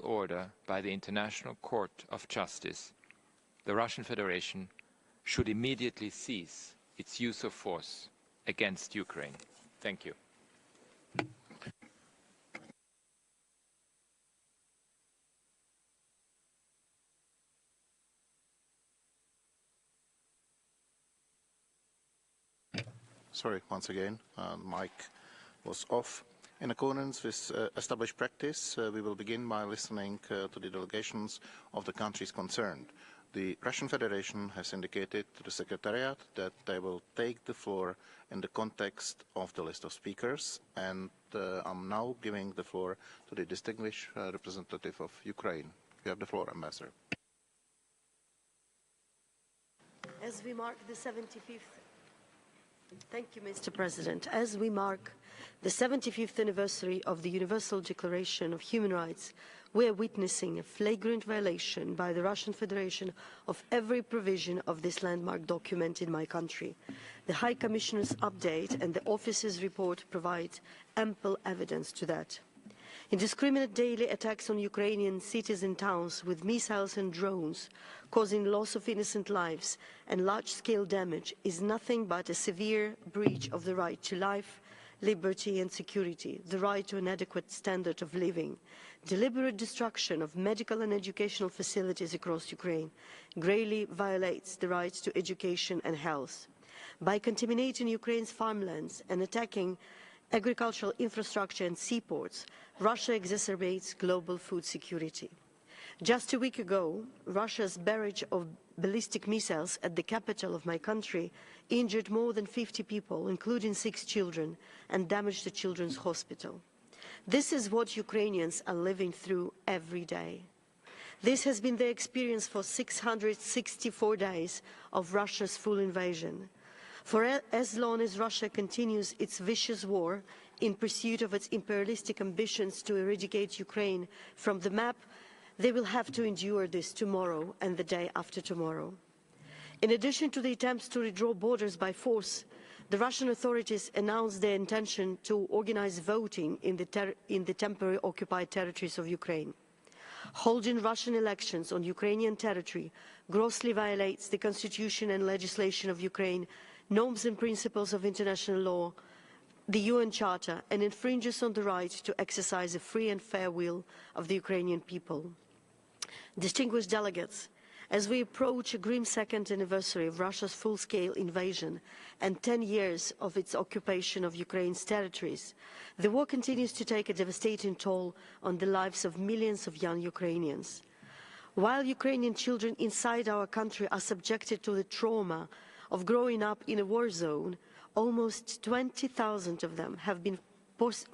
order by the International Court of Justice, the Russian Federation should immediately cease its use of force against Ukraine. Thank you. Sorry, once again, mic was off. In accordance with established practice, we will begin by listening to the delegations of the countries concerned. The Russian Federation has indicated to the Secretariat that they will take the floor in the context of the list of speakers, and I'm now giving the floor to the distinguished representative of Ukraine. You have the floor, Ambassador. As we mark the 75th Thank you, Mr. President. As we mark the 75th anniversary of the Universal Declaration of Human Rights, we are witnessing a flagrant violation by the Russian Federation of every provision of this landmark document in my country. The High Commissioner's update and the office's report provide ample evidence to that. Indiscriminate daily attacks on Ukrainian cities and towns with missiles and drones, causing loss of innocent lives and large-scale damage, is nothing but a severe breach of the right to life, liberty and security, the right to an adequate standard of living. Deliberate destruction of medical and educational facilities across Ukraine gravely violates the right to education and health. By contaminating Ukraine's farmlands and attacking agricultural infrastructure and seaports, Russia exacerbates global food security. Just a week ago, Russia's barrage of ballistic missiles at the capital of my country injured more than 50 people, including 6 children, and damaged the children's hospital. This is what Ukrainians are living through every day. This has been their experience for 664 days of Russia's full invasion. For as long as Russia continues its vicious war in pursuit of its imperialistic ambitions to eradicate Ukraine from the map, they will have to endure this tomorrow and the day after tomorrow. In addition to the attempts to redraw borders by force, the Russian authorities announced their intention to organize voting in the temporary occupied territories of Ukraine. Holding Russian elections on Ukrainian territory grossly violates the constitution and legislation of Ukraine, norms and principles of international law, the UN Charter, and infringes on the right to exercise a free and fair will of the Ukrainian people. Distinguished delegates, as we approach a grim second anniversary of Russia's full-scale invasion and 10 years of its occupation of Ukraine's territories, the war continues to take a devastating toll on the lives of millions of young Ukrainians. While Ukrainian children inside our country are subjected to the trauma of growing up in a war zone, almost 20,000 of them have been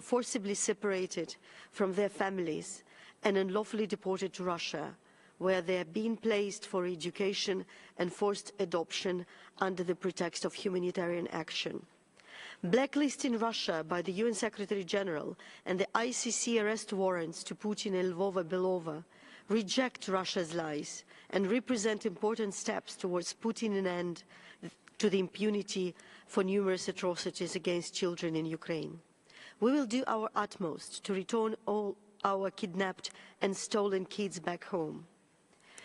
forcibly separated from their families and unlawfully deported to Russia, where they are being placed for education and forced adoption under the pretext of humanitarian action. Blacklisting Russia by the UN Secretary General and the ICC arrest warrants to Putin and Lvova Belova reject Russia's lies and represent important steps towards putting an end to the impunity for numerous atrocities against children in Ukraine. We will do our utmost to return all our kidnapped and stolen kids back home.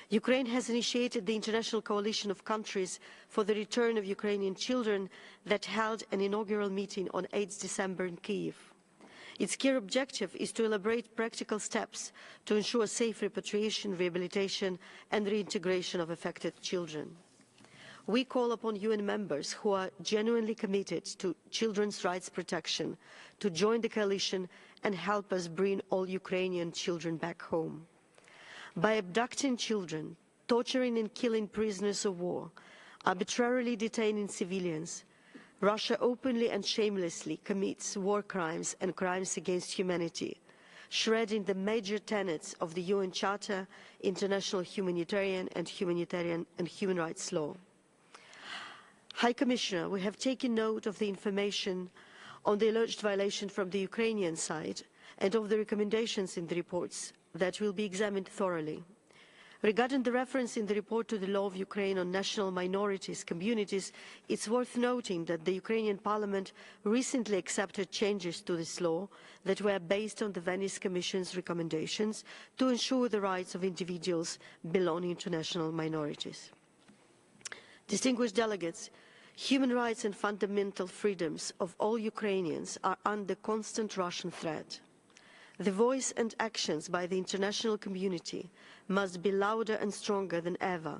Ukraine has initiated the International Coalition of Countries for the Return of Ukrainian Children that held an inaugural meeting on 8 December in Kyiv. Its key objective is to elaborate practical steps to ensure safe repatriation, rehabilitation and reintegration of affected children. We call upon UN members who are genuinely committed to children's rights protection to join the coalition and help us bring all Ukrainian children back home. By abducting children, torturing and killing prisoners of war, arbitrarily detaining civilians, Russia openly and shamelessly commits war crimes and crimes against humanity, shredding the major tenets of the UN Charter, international humanitarian and human rights law. High Commissioner, we have taken note of the information on the alleged violation from the Ukrainian side and of the recommendations in the reports that will be examined thoroughly. Regarding the reference in the report to the law of Ukraine on national minorities communities, it's worth noting that the Ukrainian parliament recently accepted changes to this law that were based on the Venice Commission's recommendations to ensure the rights of individuals belonging to national minorities. Distinguished delegates, human rights and fundamental freedoms of all Ukrainians are under constant Russian threat. The voice and actions by the international community must be louder and stronger than ever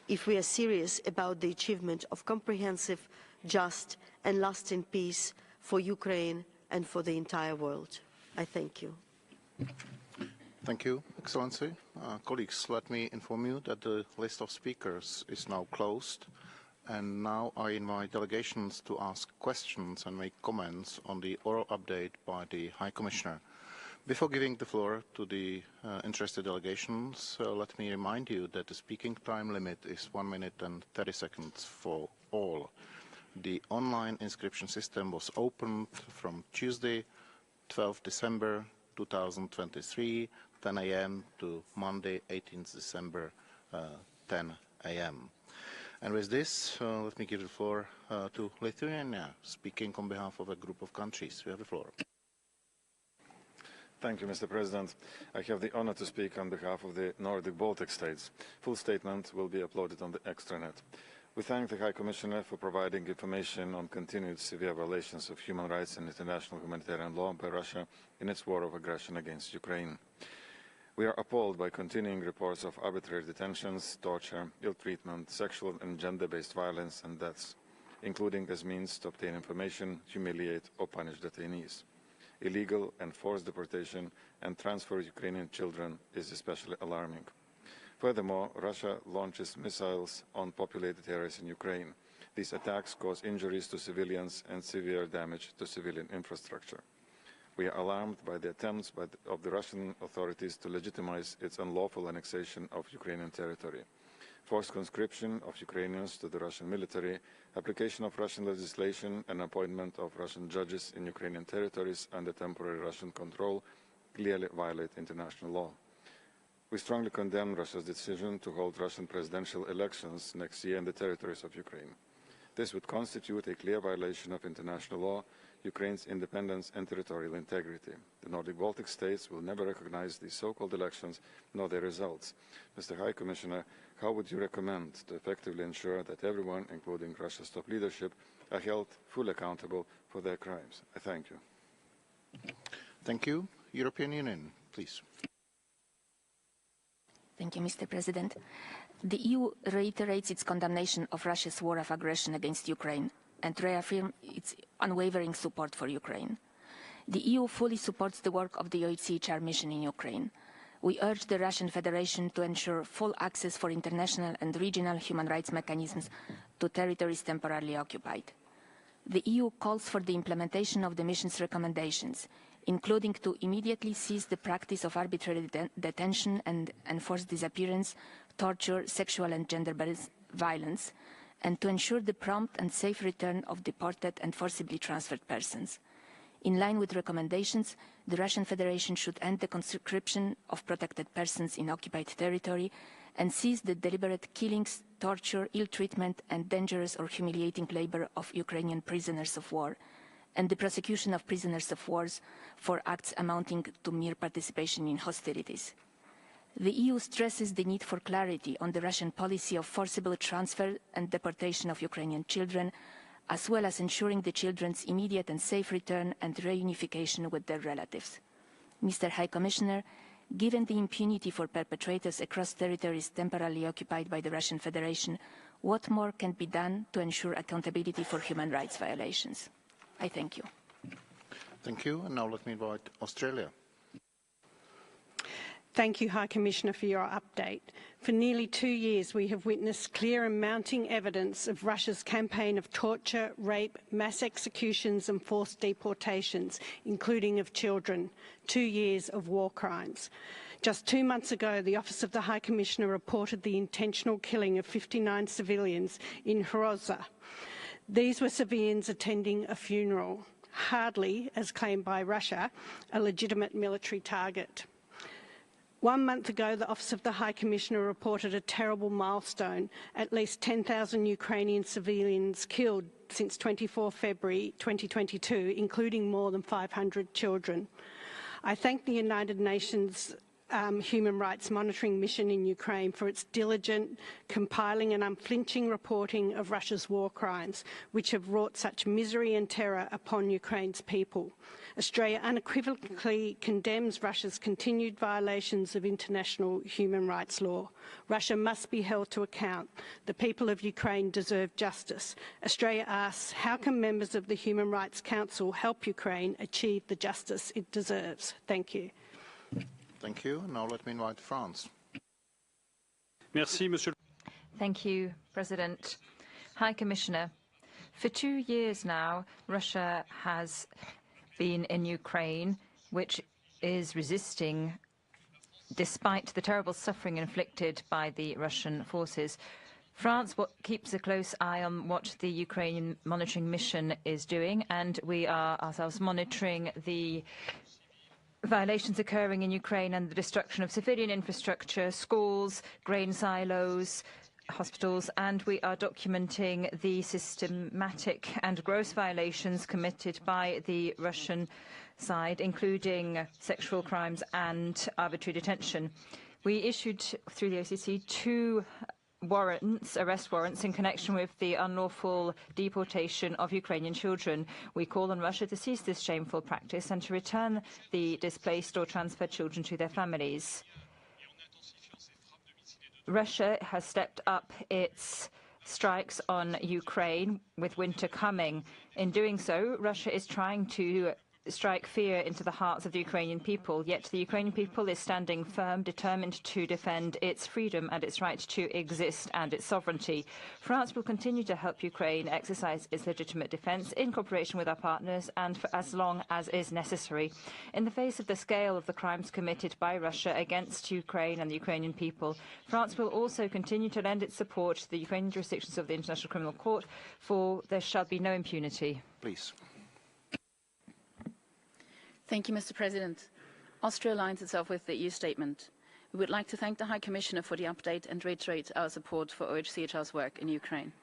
if we are serious about the achievement of comprehensive, just and lasting peace for Ukraine and for the entire world. I thank you. Thank you, Excellency. Colleagues, let me inform you that the list of speakers is now closed. And now I invite delegations to ask questions and make comments on the oral update by the High Commissioner. Before giving the floor to the interested delegations, let me remind you that the speaking time limit is 1 minute and 30 seconds for all. The online inscription system was opened from Tuesday, 12 December 2023, 10 a.m. to Monday, 18th December, 10 a.m. And with this, let me give the floor to Lithuania, speaking on behalf of a group of countries. You have the floor. Thank you, Mr. President. I have the honor to speak on behalf of the Nordic Baltic states. Full statement will be uploaded on the extranet. We thank the High Commissioner for providing information on continued severe violations of human rights and international humanitarian law by Russia in its war of aggression against Ukraine. We are appalled by continuing reports of arbitrary detentions, torture, ill treatment, sexual and gender-based violence and deaths, including as means to obtain information, humiliate or punish detainees. Illegal and forced deportation and transfer of Ukrainian children is especially alarming. Furthermore, Russia launches missiles on populated areas in Ukraine. These attacks cause injuries to civilians and severe damage to civilian infrastructure. We are alarmed by the attempts of the Russian authorities to legitimize its unlawful annexation of Ukrainian territory. Forced conscription of Ukrainians to the Russian military, application of Russian legislation and appointment of Russian judges in Ukrainian territories under temporary Russian control clearly violate international law. We strongly condemn Russia's decision to hold Russian presidential elections next year in the territories of Ukraine. This would constitute a clear violation of international law, Ukraine's independence and territorial integrity. The Nordic Baltic states will never recognize these so-called elections nor their results. Mr. High Commissioner, how would you recommend to effectively ensure that everyone, including Russia's top leadership, are held fully accountable for their crimes? I thank you. Thank you. European Union, please. Thank you, Mr. President. The EU reiterates its condemnation of Russia's war of aggression against Ukraine and reaffirms its unwavering support for Ukraine. The EU fully supports the work of the OHCHR mission in Ukraine. We urge the Russian Federation to ensure full access for international and regional human rights mechanisms to territories temporarily occupied. The EU calls for the implementation of the mission's recommendations, including to immediately cease the practice of arbitrary detention and enforced disappearance, torture, sexual and gender-based violence, and to ensure the prompt and safe return of deported and forcibly transferred persons. In line with recommendations, the Russian Federation should end the conscription of protected persons in occupied territory and cease the deliberate killings, torture, ill treatment, and dangerous or humiliating labor of Ukrainian prisoners of war, and the prosecution of prisoners of war for acts amounting to mere participation in hostilities. The EU stresses the need for clarity on the Russian policy of forcible transfer and deportation of Ukrainian children, as well as ensuring the children's immediate and safe return and reunification with their relatives. Mr. High Commissioner, given the impunity for perpetrators across territories temporarily occupied by the Russian Federation, what more can be done to ensure accountability for human rights violations? I thank you. Thank you. And now let me invite Australia. Thank you, High Commissioner, for your update. For nearly 2 years, we have witnessed clear and mounting evidence of Russia's campaign of torture, rape, mass executions and forced deportations, including of children. 2 years of war crimes. Just 2 months ago, the Office of the High Commissioner reported the intentional killing of 59 civilians in Hroza. These were civilians attending a funeral, hardly, as claimed by Russia, a legitimate military target. 1 month ago, the Office of the High Commissioner reported a terrible milestone: at least 10,000 Ukrainian civilians killed since 24 February 2022, including more than 500 children. I thank the United Nations Human Rights Monitoring Mission in Ukraine for its diligent, compiling and unflinching reporting of Russia's war crimes, which have wrought such misery and terror upon Ukraine's people. Australia unequivocally condemns Russia's continued violations of international human rights law. Russia must be held to account. The people of Ukraine deserve justice. Australia asks, how can members of the Human Rights Council help Ukraine achieve the justice it deserves? Thank you. Thank you. Now let me invite France. Merci, Monsieur. Thank you, President. High Commissioner, for 2 years now, Russia has been in Ukraine, which is resisting despite the terrible suffering inflicted by the Russian forces. France keeps a close eye on what the Ukrainian monitoring mission is doing, and we are ourselves monitoring the violations occurring in Ukraine and the destruction of civilian infrastructure, schools, grain silos, hospitals, and we are documenting the systematic and gross violations committed by the Russian side, including sexual crimes and arbitrary detention. We issued, through the OCC, 2 arrest warrants in connection with the unlawful deportation of Ukrainian children. We call on Russia to cease this shameful practice and to return the displaced or transferred children to their families. Russia has stepped up its strikes on Ukraine with winter coming. In doing so, Russia is trying to strike fear into the hearts of the Ukrainian people, yet the Ukrainian people is standing firm, determined to defend its freedom and its right to exist and its sovereignty. France will continue to help Ukraine exercise its legitimate defense in cooperation with our partners and for as long as is necessary. In the face of the scale of the crimes committed by Russia against Ukraine and the Ukrainian people, France will also continue to lend its support to the Ukrainian jurisdictions of the International Criminal Court, for there shall be no impunity. Please. Thank you, Mr. President. Austria aligns itself with the EU statement. We would like to thank the High Commissioner for the update and reiterate our support for OHCHR's work in Ukraine.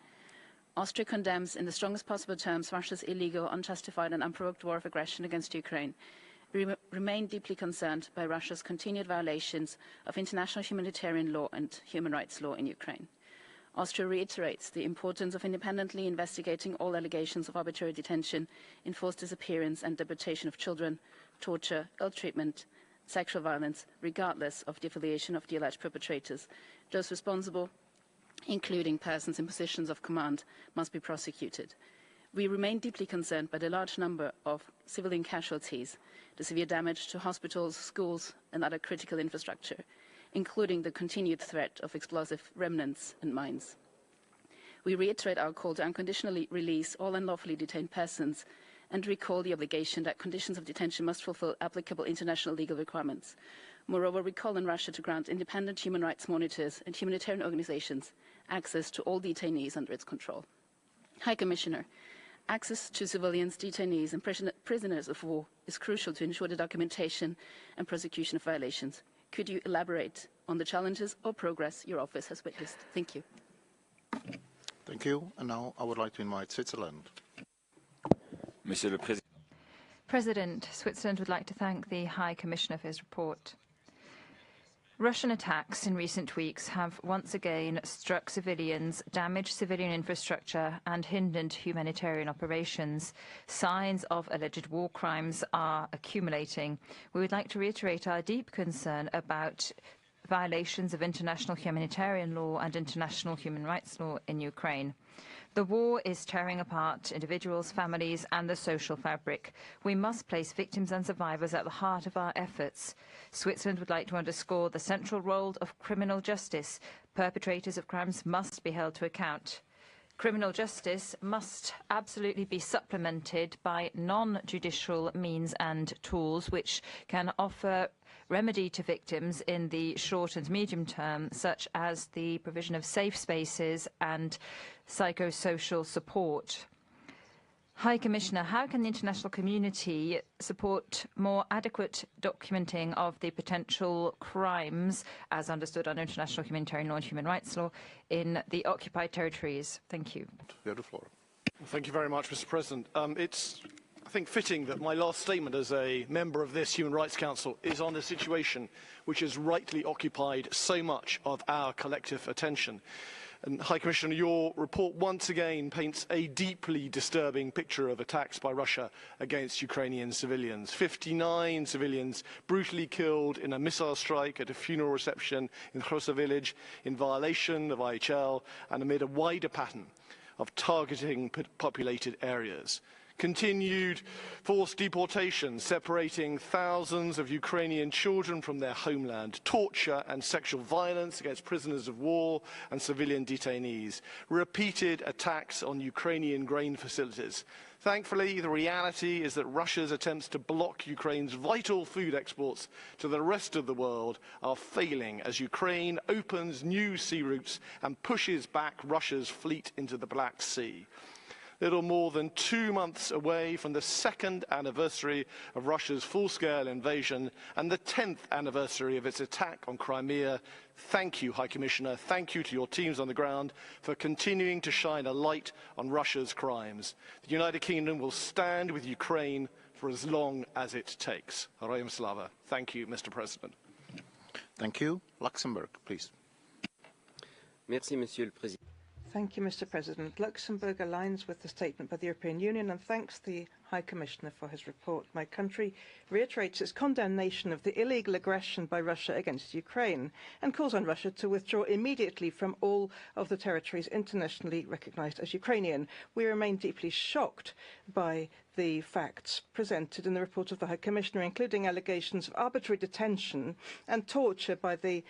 Austria condemns in the strongest possible terms Russia's illegal, unjustified and unprovoked war of aggression against Ukraine. We remain deeply concerned by Russia's continued violations of international humanitarian law and human rights law in Ukraine. Austria reiterates the importance of independently investigating all allegations of arbitrary detention, enforced disappearance and deportation of children, torture, ill treatment, sexual violence, regardless of the affiliation of the alleged perpetrators. Those responsible, including persons in positions of command, must be prosecuted. We remain deeply concerned by the large number of civilian casualties, the severe damage to hospitals, schools and other critical infrastructure, including the continued threat of explosive remnants and mines. We reiterate our call to unconditionally release all unlawfully detained persons and recall the obligation that conditions of detention must fulfill applicable international legal requirements. Moreover, we call on Russia to grant independent human rights monitors and humanitarian organizations access to all detainees under its control. High Commissioner, access to civilians, detainees and prisoners of war is crucial to ensure the documentation and prosecution of violations. Could you elaborate on the challenges or progress your office has witnessed? Thank you. Thank you. And now I would like to invite Switzerland. Monsieur le Président. President, Switzerland would like to thank the High Commissioner for his report. Russian attacks in recent weeks have once again struck civilians, damaged civilian infrastructure and hindered humanitarian operations. Signs of alleged war crimes are accumulating. We would like to reiterate our deep concern about violations of international humanitarian law and international human rights law in Ukraine. The war is tearing apart individuals, families and the social fabric. We must place victims and survivors at the heart of our efforts. Switzerland would like to underscore the central role of criminal justice. Perpetrators of crimes must be held to account. Criminal justice must absolutely be supplemented by non-judicial means and tools which can offer remedy to victims in the short and medium term, such as the provision of safe spaces and psychosocial support. High Commissioner, how can the international community support more adequate documenting of the potential crimes, as understood under international humanitarian law and human rights law, in the occupied territories? Thank you. You have the floor. Well, thank you very much, Mr. President. It's, I think, fitting that my last statement as a member of this Human Rights Council is on a situation which has rightly occupied so much of our collective attention. And High Commissioner, your report once again paints a deeply disturbing picture of attacks by Russia against Ukrainian civilians. 59 civilians brutally killed in a missile strike at a funeral reception in Khosa village in violation of IHL and amid a wider pattern of targeting populated areas. Continued forced deportation, separating thousands of Ukrainian children from their homeland, torture and sexual violence against prisoners of war and civilian detainees, repeated attacks on Ukrainian grain facilities. Thankfully, the reality is that Russia's attempts to block Ukraine's vital food exports to the rest of the world are failing as Ukraine opens new sea routes and pushes back Russia's fleet into the Black Sea. Little more than 2 months away from the 2nd anniversary of Russia's full-scale invasion and the 10th anniversary of its attack on Crimea, thank you, High Commissioner, thank you to your teams on the ground for continuing to shine a light on Russia's crimes. The United Kingdom will stand with Ukraine for as long as it takes. Heroyam Slava. Thank you, Mr. President. Thank you. Luxembourg, please. Merci, Monsieur le Président. Thank you, Mr. President. Luxembourg aligns with the statement by the European Union and thanks the High Commissioner for his report. My country reiterates its condemnation of the illegal aggression by Russia against Ukraine and calls on Russia to withdraw immediately from all of the territories internationally recognized as Ukrainian. We remain deeply shocked by the facts presented in the report of the High Commissioner, including allegations of arbitrary detention and torture by the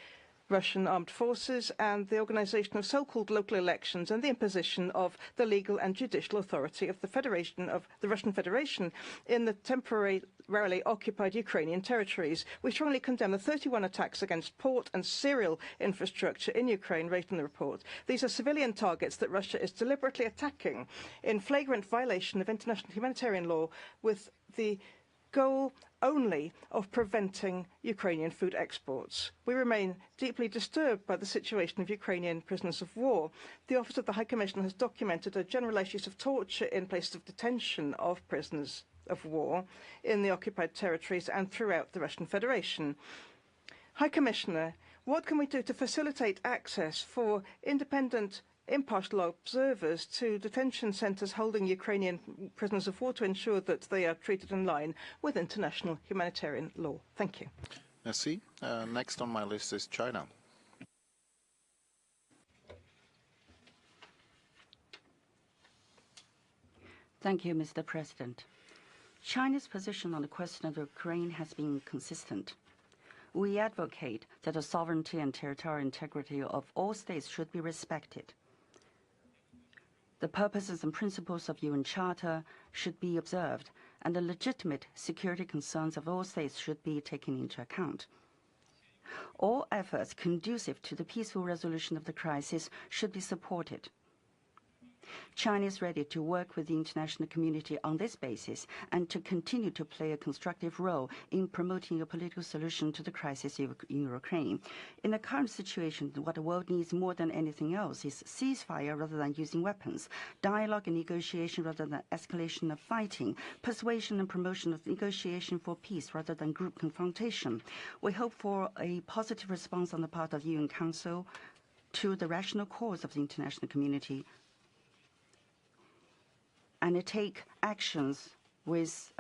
Russian armed forces and the organisation of so-called local elections and the imposition of the legal and judicial authority of the Russian Federation in the temporarily occupied Ukrainian territories. We strongly condemn the 31 attacks against port and cereal infrastructure in Ukraine raised in the report. These are civilian targets that Russia is deliberately attacking in flagrant violation of international humanitarian law with the goal only of preventing Ukrainian food exports. We remain deeply disturbed by the situation of Ukrainian prisoners of war. The Office of the High Commissioner has documented a generalised use of torture in places of detention of prisoners of war in the occupied territories and throughout the Russian Federation. High Commissioner, what can we do to facilitate access for independent impartial observers to detention centres holding Ukrainian prisoners of war to ensure that they are treated in line with international humanitarian law? Thank you. Merci. Next on my list is China. Thank you, Mr. President. China's position on the question of Ukraine has been consistent. We advocate that the sovereignty and territorial integrity of all states should be respected. The purposes and principles of UN Charter should be observed, and the legitimate security concerns of all states should be taken into account. All efforts conducive to the peaceful resolution of the crisis should be supported. China is ready to work with the international community on this basis and to continue to play a constructive role in promoting a political solution to the crisis in Ukraine. In the current situation, what the world needs more than anything else is ceasefire rather than using weapons, dialogue and negotiation rather than escalation of fighting, persuasion and promotion of negotiation for peace rather than group confrontation. We hope for a positive response on the part of the UN Council to the rational cause of the international community and take actions with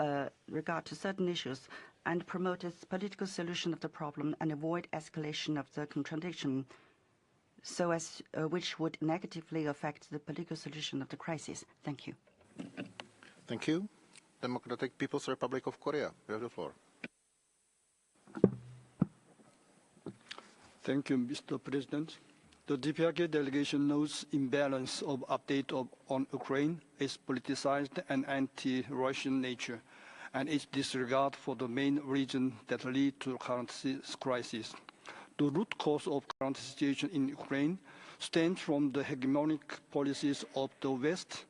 regard to certain issues and promote a political solution of the problem and avoid escalation of the contradiction so as which would negatively affect the political solution of the crisis. Thank you. Thank you. Democratic People's Republic of Korea. You have the floor. Thank you, Mr. President. The DPRK delegation notes imbalance of update on Ukraine, its politicized and anti-Russian nature, and its disregard for the main reason that lead to the current crisis. The root cause of current situation in Ukraine stems from the hegemonic policies of the West,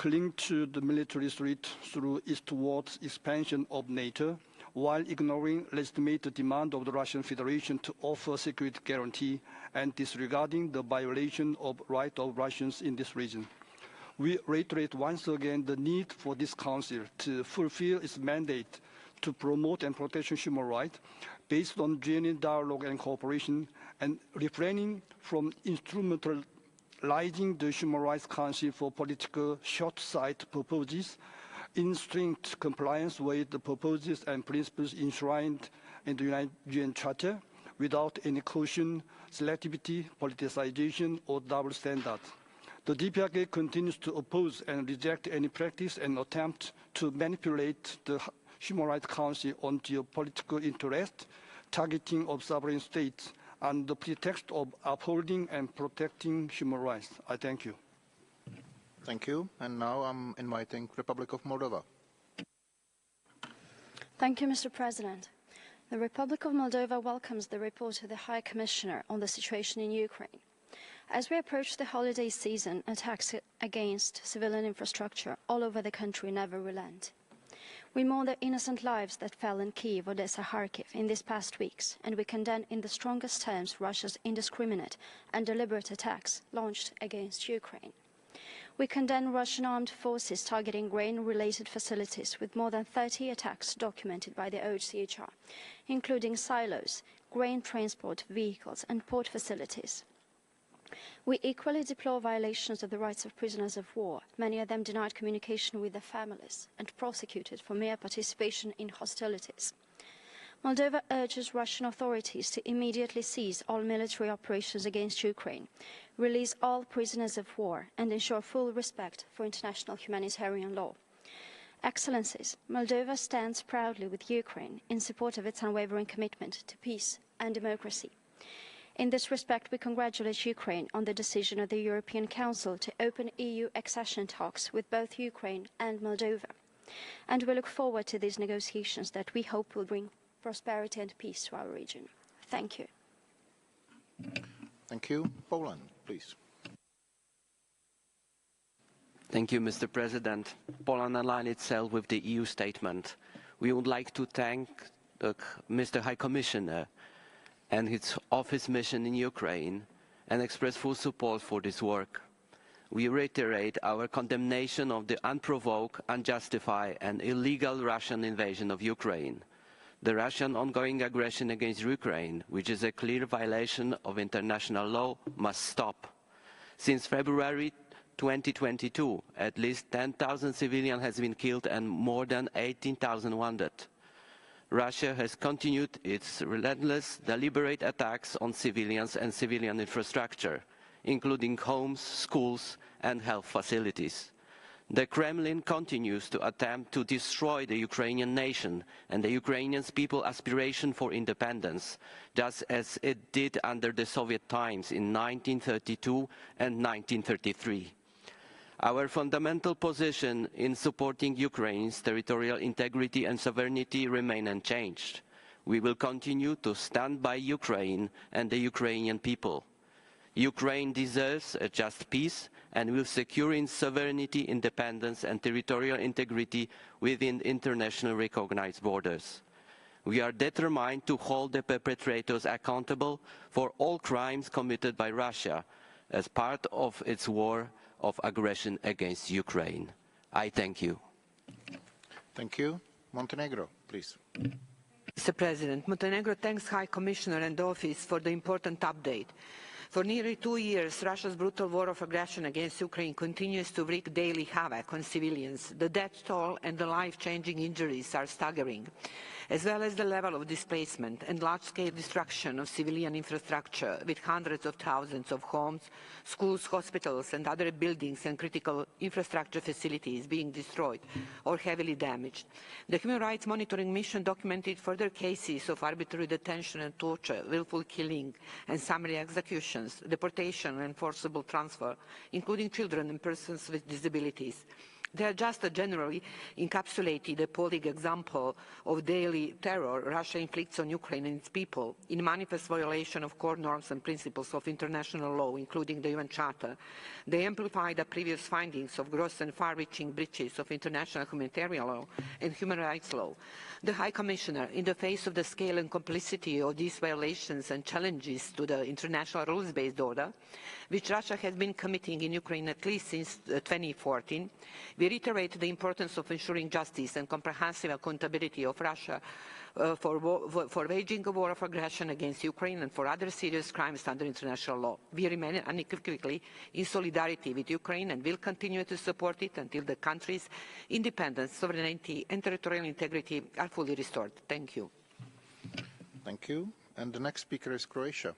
cling to the military threat through eastward expansion of NATO, while ignoring legitimate demand of the Russian Federation to offer security guarantee and disregarding the violation of rights of Russians in this region. We reiterate once again the need for this Council to fulfill its mandate to promote and protect human rights based on genuine dialogue and cooperation, and refraining from instrumentalizing the Human Rights Council for political short-sighted purposes in strict compliance with the purposes and principles enshrined in the UN Charter without any caution, selectivity, politicization, or double standards. The DPRK continues to oppose and reject any practice and attempt to manipulate the Human Rights Council on geopolitical interest, targeting of sovereign states, and the pretext of upholding and protecting human rights. I thank you. Thank you. And now I'm inviting Republic of Moldova. Thank you, Mr. President. The Republic of Moldova welcomes the report of the High Commissioner on the situation in Ukraine. As we approach the holiday season, attacks against civilian infrastructure all over the country never relent. We mourn the innocent lives that fell in Kyiv, Odessa, Kharkiv in these past weeks, and we condemn in the strongest terms Russia's indiscriminate and deliberate attacks launched against Ukraine. We condemn Russian armed forces targeting grain-related facilities, with more than 30 attacks documented by the OHCHR, including silos, grain transport vehicles and port facilities. We equally deplore violations of the rights of prisoners of war, many of them denied communication with their families and prosecuted for mere participation in hostilities. Moldova urges Russian authorities to immediately cease all military operations against Ukraine, release all prisoners of war, and ensure full respect for international humanitarian law. Excellencies, Moldova stands proudly with Ukraine in support of its unwavering commitment to peace and democracy. In this respect, we congratulate Ukraine on the decision of the European Council to open EU accession talks with both Ukraine and Moldova. And we look forward to these negotiations that we hope will bring prosperity and peace to our region. Thank you. Thank you. Poland, please. Thank you, Mr. President. Poland aligned itself with the EU statement. We would like to thank Mr. High Commissioner and his office mission in Ukraine and express full support for this work. We reiterate our condemnation of the unprovoked, unjustified and illegal Russian invasion of Ukraine. The Russian ongoing aggression against Ukraine, which is a clear violation of international law, must stop. Since February 2022, at least 10,000 civilians have been killed and more than 18,000 wounded. Russia has continued its relentless, deliberate attacks on civilians and civilian infrastructure, including homes, schools, and health facilities. The Kremlin continues to attempt to destroy the Ukrainian nation and the Ukrainian people's aspiration for independence, just as it did under the Soviet times in 1932 and 1933. Our fundamental position in supporting Ukraine's territorial integrity and sovereignty remain unchanged. We will continue to stand by Ukraine and the Ukrainian people. Ukraine deserves a just peace and will secure its sovereignty, independence and territorial integrity within internationally recognized borders. We are determined to hold the perpetrators accountable for all crimes committed by Russia as part of its war of aggression against Ukraine. I thank you. Thank you. Montenegro, please. Mr. President, Montenegro thanks High Commissioner and Office for the important update. For nearly 2 years, Russia's brutal war of aggression against Ukraine continues to wreak daily havoc on civilians. The death toll and the life-changing injuries are staggering, as well as the level of displacement and large-scale destruction of civilian infrastructure, with hundreds of thousands of homes, schools, hospitals, and other buildings and critical infrastructure facilities being destroyed or heavily damaged. The Human Rights Monitoring Mission documented further cases of arbitrary detention and torture, willful killing, and summary executions, deportation and forcible transfer, including children and persons with disabilities. They are just a generally encapsulated appalling example of daily terror Russia inflicts on Ukraine and its people in manifest violation of core norms and principles of international law, including the UN Charter. They amplify the previous findings of gross and far-reaching breaches of international humanitarian law and human rights law. The High Commissioner, in the face of the scale and complexity of these violations and challenges to the international rules-based order, which Russia has been committing in Ukraine at least since 2014, we reiterate the importance of ensuring justice and comprehensive accountability of Russia for waging a war of aggression against Ukraine and for other serious crimes under international law. We remain unequivocally in solidarity with Ukraine and will continue to support it until the country's independence, sovereignty and territorial integrity are fully restored. Thank you. Thank you. And the next speaker is Croatia.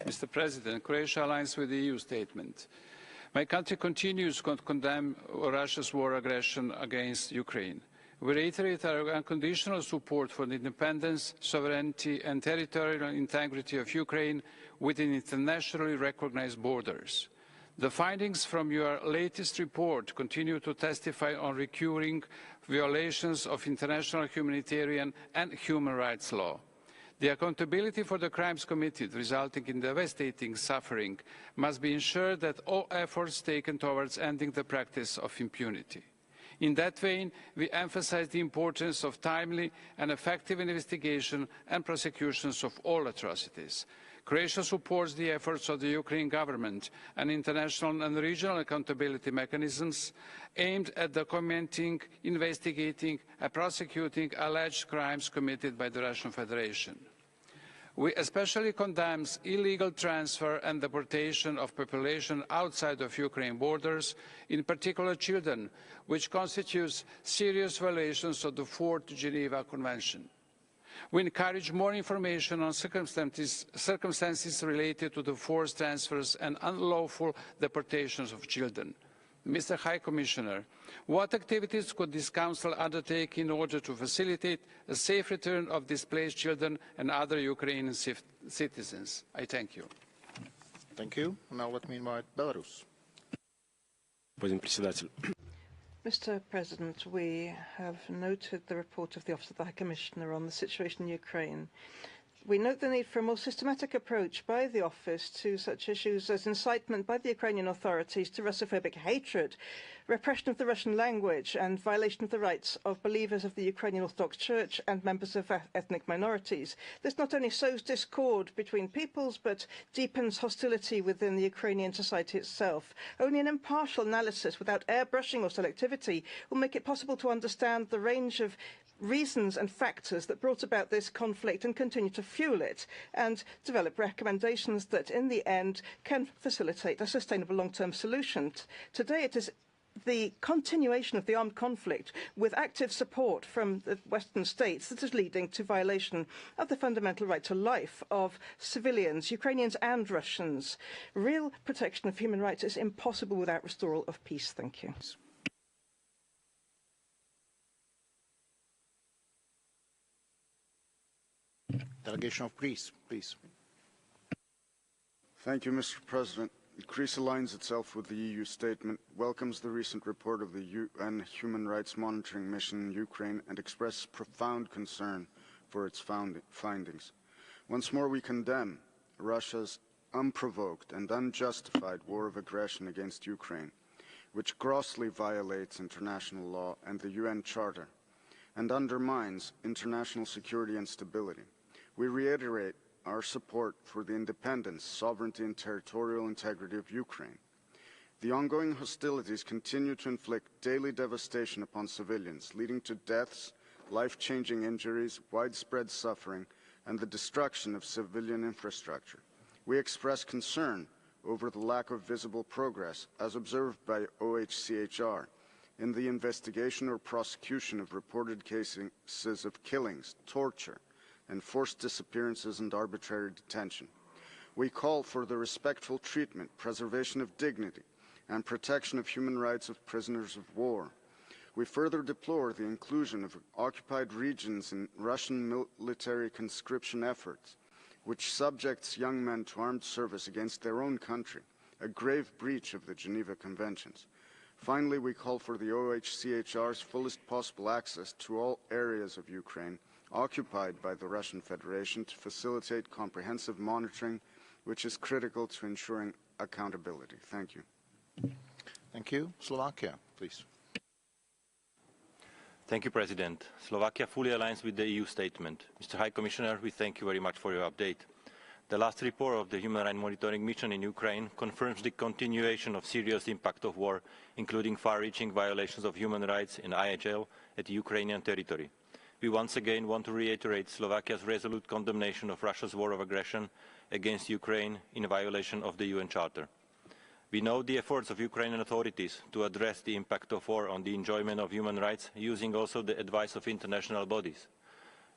Mr. President, Croatia aligns with the EU statement. My country continues to condemn Russia's war aggression against Ukraine. We reiterate our unconditional support for the independence, sovereignty and territorial integrity of Ukraine within internationally recognized borders. The findings from your latest report continue to testify on recurring violations of international humanitarian and human rights law. The accountability for the crimes committed, resulting in devastating suffering, must be ensured that all efforts taken towards ending the practice of impunity. In that vein, we emphasize the importance of timely and effective investigation and prosecutions of all atrocities. Croatia supports the efforts of the Ukrainian government and international and regional accountability mechanisms aimed at documenting, investigating and prosecuting alleged crimes committed by the Russian Federation. We especially condemn illegal transfer and deportation of population outside of Ukraine borders, in particular children, which constitutes serious violations of the Fourth Geneva Convention. We encourage more information on circumstances related to the forced transfers and unlawful deportations of children. Mr. High Commissioner, what activities could this Council undertake in order to facilitate a safe return of displaced children and other Ukrainian citizens? I thank you. Thank you. Now let me invite Belarus. Mr. President, we have noted the report of the Office of the High Commissioner on the situation in Ukraine. We note the need for a more systematic approach by the Office to such issues as incitement by the Ukrainian authorities to Russophobic hatred, repression of the Russian language and violation of the rights of believers of the Ukrainian Orthodox Church and members of ethnic minorities. This not only sows discord between peoples but deepens hostility within the Ukrainian society itself. Only an impartial analysis without airbrushing or selectivity will make it possible to understand the range of reasons and factors that brought about this conflict and continue to fuel it, and develop recommendations that in the end can facilitate a sustainable long-term solution. Today it is the continuation of the armed conflict with active support from the Western states that is leading to violation of the fundamental right to life of civilians, Ukrainians and Russians. Real protection of human rights is impossible without restoral of peace. Thank you. Delegation of Greece, please. Thank you, Mr. President. Greece aligns itself with the EU statement, welcomes the recent report of the UN Human Rights Monitoring Mission in Ukraine, and expresses profound concern for its findings. Once more, we condemn Russia's unprovoked and unjustified war of aggression against Ukraine, which grossly violates international law and the UN Charter, and undermines international security and stability. We reiterate our support for the independence, sovereignty and territorial integrity of Ukraine. The ongoing hostilities continue to inflict daily devastation upon civilians, leading to deaths, life-changing injuries, widespread suffering, and the destruction of civilian infrastructure. We express concern over the lack of visible progress, as observed by OHCHR, in the investigation or prosecution of reported cases of killings, torture, and forced disappearances and arbitrary detention. We call for the respectful treatment, preservation of dignity, and protection of human rights of prisoners of war. We further deplore the inclusion of occupied regions in Russian military conscription efforts, which subjects young men to armed service against their own country, a grave breach of the Geneva Conventions. Finally, we call for the OHCHR's fullest possible access to all areas of Ukraine occupied by the Russian Federation to facilitate comprehensive monitoring, which is critical to ensuring accountability. Thank you. Thank you. Slovakia, please. Thank you, President. Slovakia fully aligns with the EU statement. Mr. High Commissioner, we thank you very much for your update. The last report of the Human Rights Monitoring Mission in Ukraine confirms the continuation of serious impact of war, including far-reaching violations of human rights in IHL at Ukrainian territory. We once again want to reiterate Slovakia's resolute condemnation of Russia's war of aggression against Ukraine in violation of the UN Charter. We know the efforts of Ukrainian authorities to address the impact of war on the enjoyment of human rights, using also the advice of international bodies.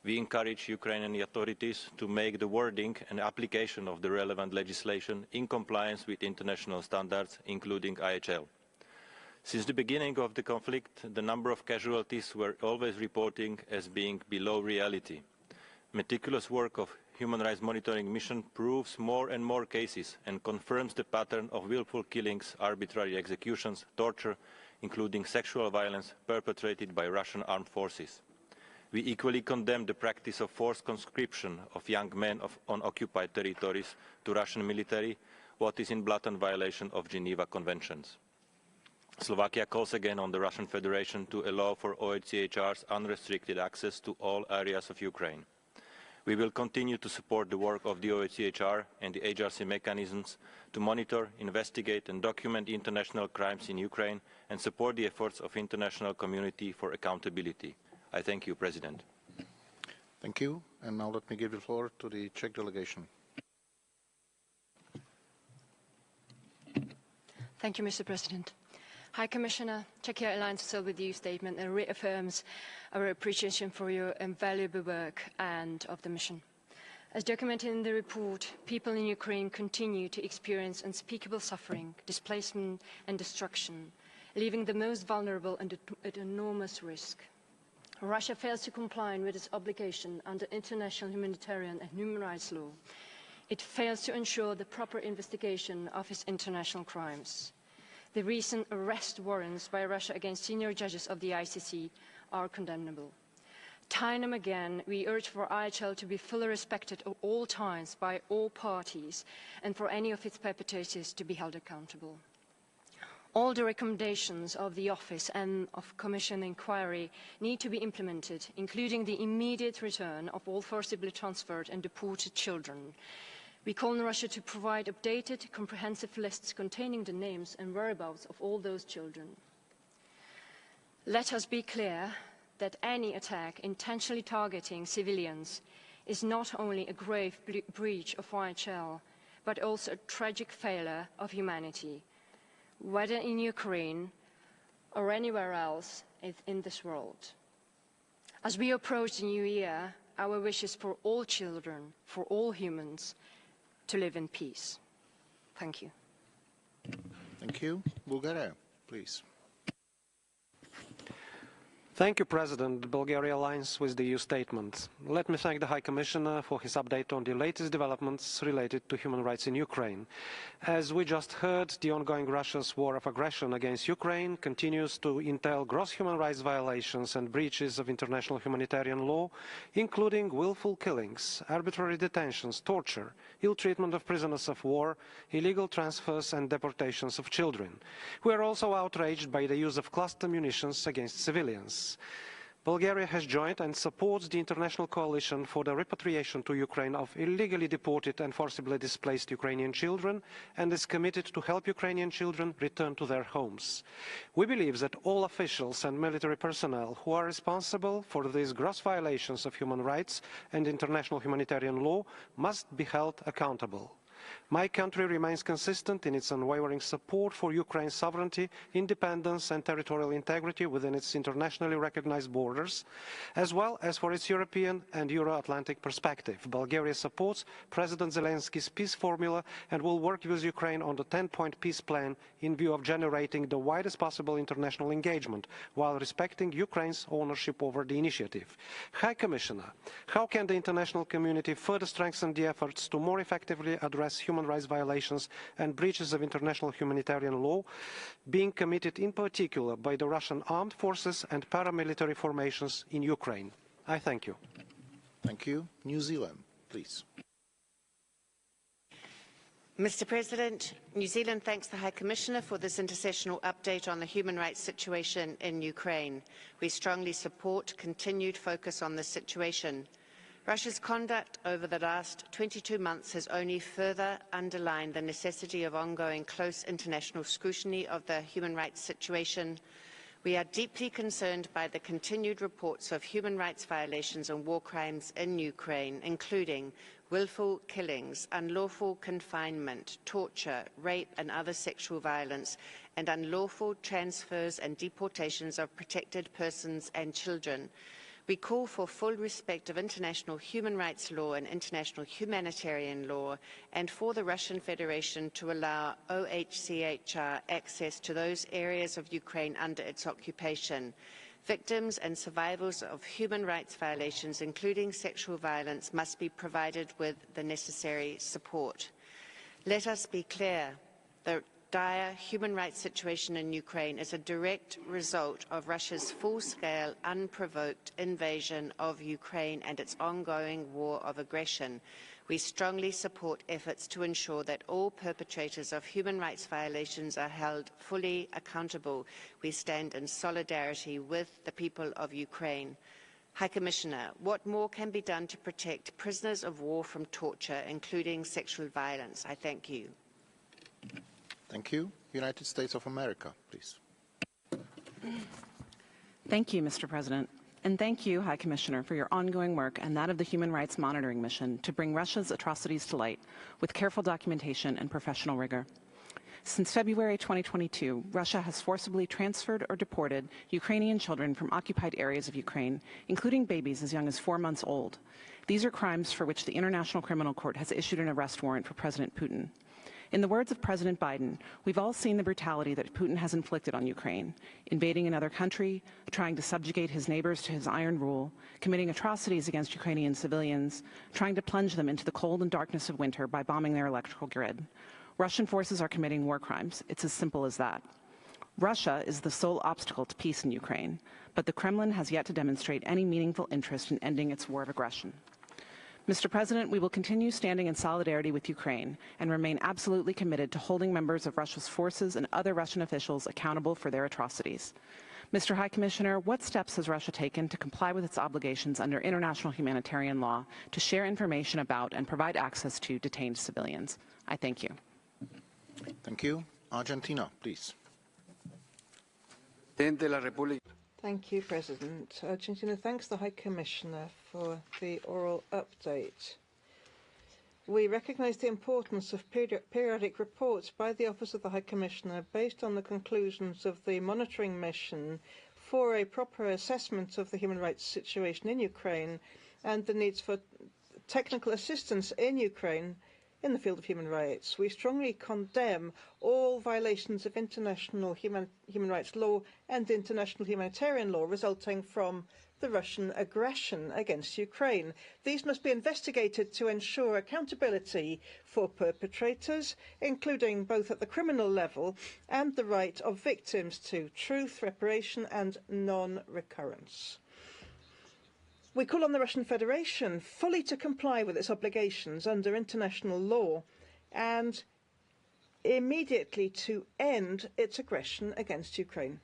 We encourage Ukrainian authorities to make the wording and application of the relevant legislation in compliance with international standards, including IHL. Since the beginning of the conflict, the number of casualties were always reporting as being below reality. Meticulous work of Human Rights Monitoring Mission proves more and more cases and confirms the pattern of willful killings, arbitrary executions, torture, including sexual violence perpetrated by Russian armed forces. We equally condemn the practice of forced conscription of young men on occupied territories to Russian military, what is in blatant violation of Geneva Conventions. Slovakia calls again on the Russian Federation to allow for OHCHR's unrestricted access to all areas of Ukraine. We will continue to support the work of the OHCHR and the HRC mechanisms to monitor, investigate and document international crimes in Ukraine and support the efforts of the international community for accountability. I thank you, President. Thank you. And now let me give the floor to the Czech delegation. Thank you, Mr. President. High Commissioner, Czechia aligns itself with the EU statement and reaffirms our appreciation for your invaluable work and of the mission. As documented in the report, people in Ukraine continue to experience unspeakable suffering, displacement and destruction, leaving the most vulnerable at enormous risk. Russia fails to comply with its obligation under international humanitarian and human rights law. It fails to ensure the proper investigation of its international crimes. The recent arrest warrants by Russia against senior judges of the ICC are condemnable. Time and again, we urge for IHL to be fully respected at all times by all parties and for any of its perpetrators to be held accountable. All the recommendations of the Office and of Commission inquiry need to be implemented, including the immediate return of all forcibly transferred and deported children. We call on Russia to provide updated, comprehensive lists containing the names and whereabouts of all those children. Let us be clear that any attack intentionally targeting civilians is not only a grave breach of IHL, but also a tragic failure of humanity, whether in Ukraine or anywhere else in this world. As we approach the new year, our wish is for all children, for all humans, to live in peace. Thank you. Thank you. Bulgaria, please. Thank you, President. Bulgaria aligns with the EU statement. Let me thank the High Commissioner for his update on the latest developments related to human rights in Ukraine. As we just heard, the ongoing Russia's war of aggression against Ukraine continues to entail gross human rights violations and breaches of international humanitarian law, including willful killings, arbitrary detentions, torture, ill treatment of prisoners of war, illegal transfers and deportations of children. We are also outraged by the use of cluster munitions against civilians. Bulgaria has joined and supports the international coalition for the repatriation to Ukraine of illegally deported and forcibly displaced Ukrainian children and is committed to help Ukrainian children return to their homes. We believe that all officials and military personnel who are responsible for these gross violations of human rights and international humanitarian law must be held accountable. My country remains consistent in its unwavering support for Ukraine's sovereignty, independence and territorial integrity within its internationally recognized borders, as well as for its European and Euro-Atlantic perspective. Bulgaria supports President Zelensky's peace formula and will work with Ukraine on the 10-point peace plan in view of generating the widest possible international engagement while respecting Ukraine's ownership over the initiative. High Commissioner, how can the international community further strengthen the efforts to more effectively address address human rights violations and breaches of international humanitarian law being committed in particular by the Russian armed forces and paramilitary formations in Ukraine. I thank you. Thank you. New Zealand, please. Mr. President, New Zealand thanks the High Commissioner for this intersessional update on the human rights situation in Ukraine. We strongly support continued focus on this situation. Russia's conduct over the last 22 months has only further underlined the necessity of ongoing close international scrutiny of the human rights situation. We are deeply concerned by the continued reports of human rights violations and war crimes in Ukraine, including willful killings, unlawful confinement, torture, rape and other sexual violence, and unlawful transfers and deportations of protected persons and children. We call for full respect of international human rights law and international humanitarian law, and for the Russian Federation to allow OHCHR access to those areas of Ukraine under its occupation. Victims and survivors of human rights violations, including sexual violence, must be provided with the necessary support. Let us be clear. The dire human rights situation in Ukraine is a direct result of Russia's full-scale, unprovoked invasion of Ukraine and its ongoing war of aggression. We strongly support efforts to ensure that all perpetrators of human rights violations are held fully accountable. We stand in solidarity with the people of Ukraine. High Commissioner, what more can be done to protect prisoners of war from torture, including sexual violence? I thank you. Thank you. United States of America, please. Thank you, Mr. President. And thank you, High Commissioner, for your ongoing work and that of the Human Rights Monitoring Mission to bring Russia's atrocities to light with careful documentation and professional rigor. Since February 2022, Russia has forcibly transferred or deported Ukrainian children from occupied areas of Ukraine, including babies as young as 4 months old. These are crimes for which the International Criminal Court has issued an arrest warrant for President Putin. In the words of President Biden, we've all seen the brutality that Putin has inflicted on Ukraine, invading another country, trying to subjugate his neighbors to his iron rule, committing atrocities against Ukrainian civilians, trying to plunge them into the cold and darkness of winter by bombing their electrical grid. Russian forces are committing war crimes. It's as simple as that. Russia is the sole obstacle to peace in Ukraine, but the Kremlin has yet to demonstrate any meaningful interest in ending its war of aggression. Mr. President, we will continue standing in solidarity with Ukraine and remain absolutely committed to holding members of Russia's forces and other Russian officials accountable for their atrocities. Mr. High Commissioner, what steps has Russia taken to comply with its obligations under international humanitarian law to share information about and provide access to detained civilians? I thank you. Thank you. Argentina, please. Thank you, President. Argentina thanks the High Commissioner for the oral update. We recognise the importance of periodic reports by the Office of the High Commissioner based on the conclusions of the monitoring mission for a proper assessment of the human rights situation in Ukraine and the needs for technical assistance in Ukraine in the field of human rights. We strongly condemn all violations of international human rights law and international humanitarian law resulting from the Russian aggression against Ukraine. These must be investigated to ensure accountability for perpetrators, including both at the criminal level and the right of victims to truth, reparation and non-recurrence. We call on the Russian Federation fully to comply with its obligations under international law and immediately to end its aggression against Ukraine.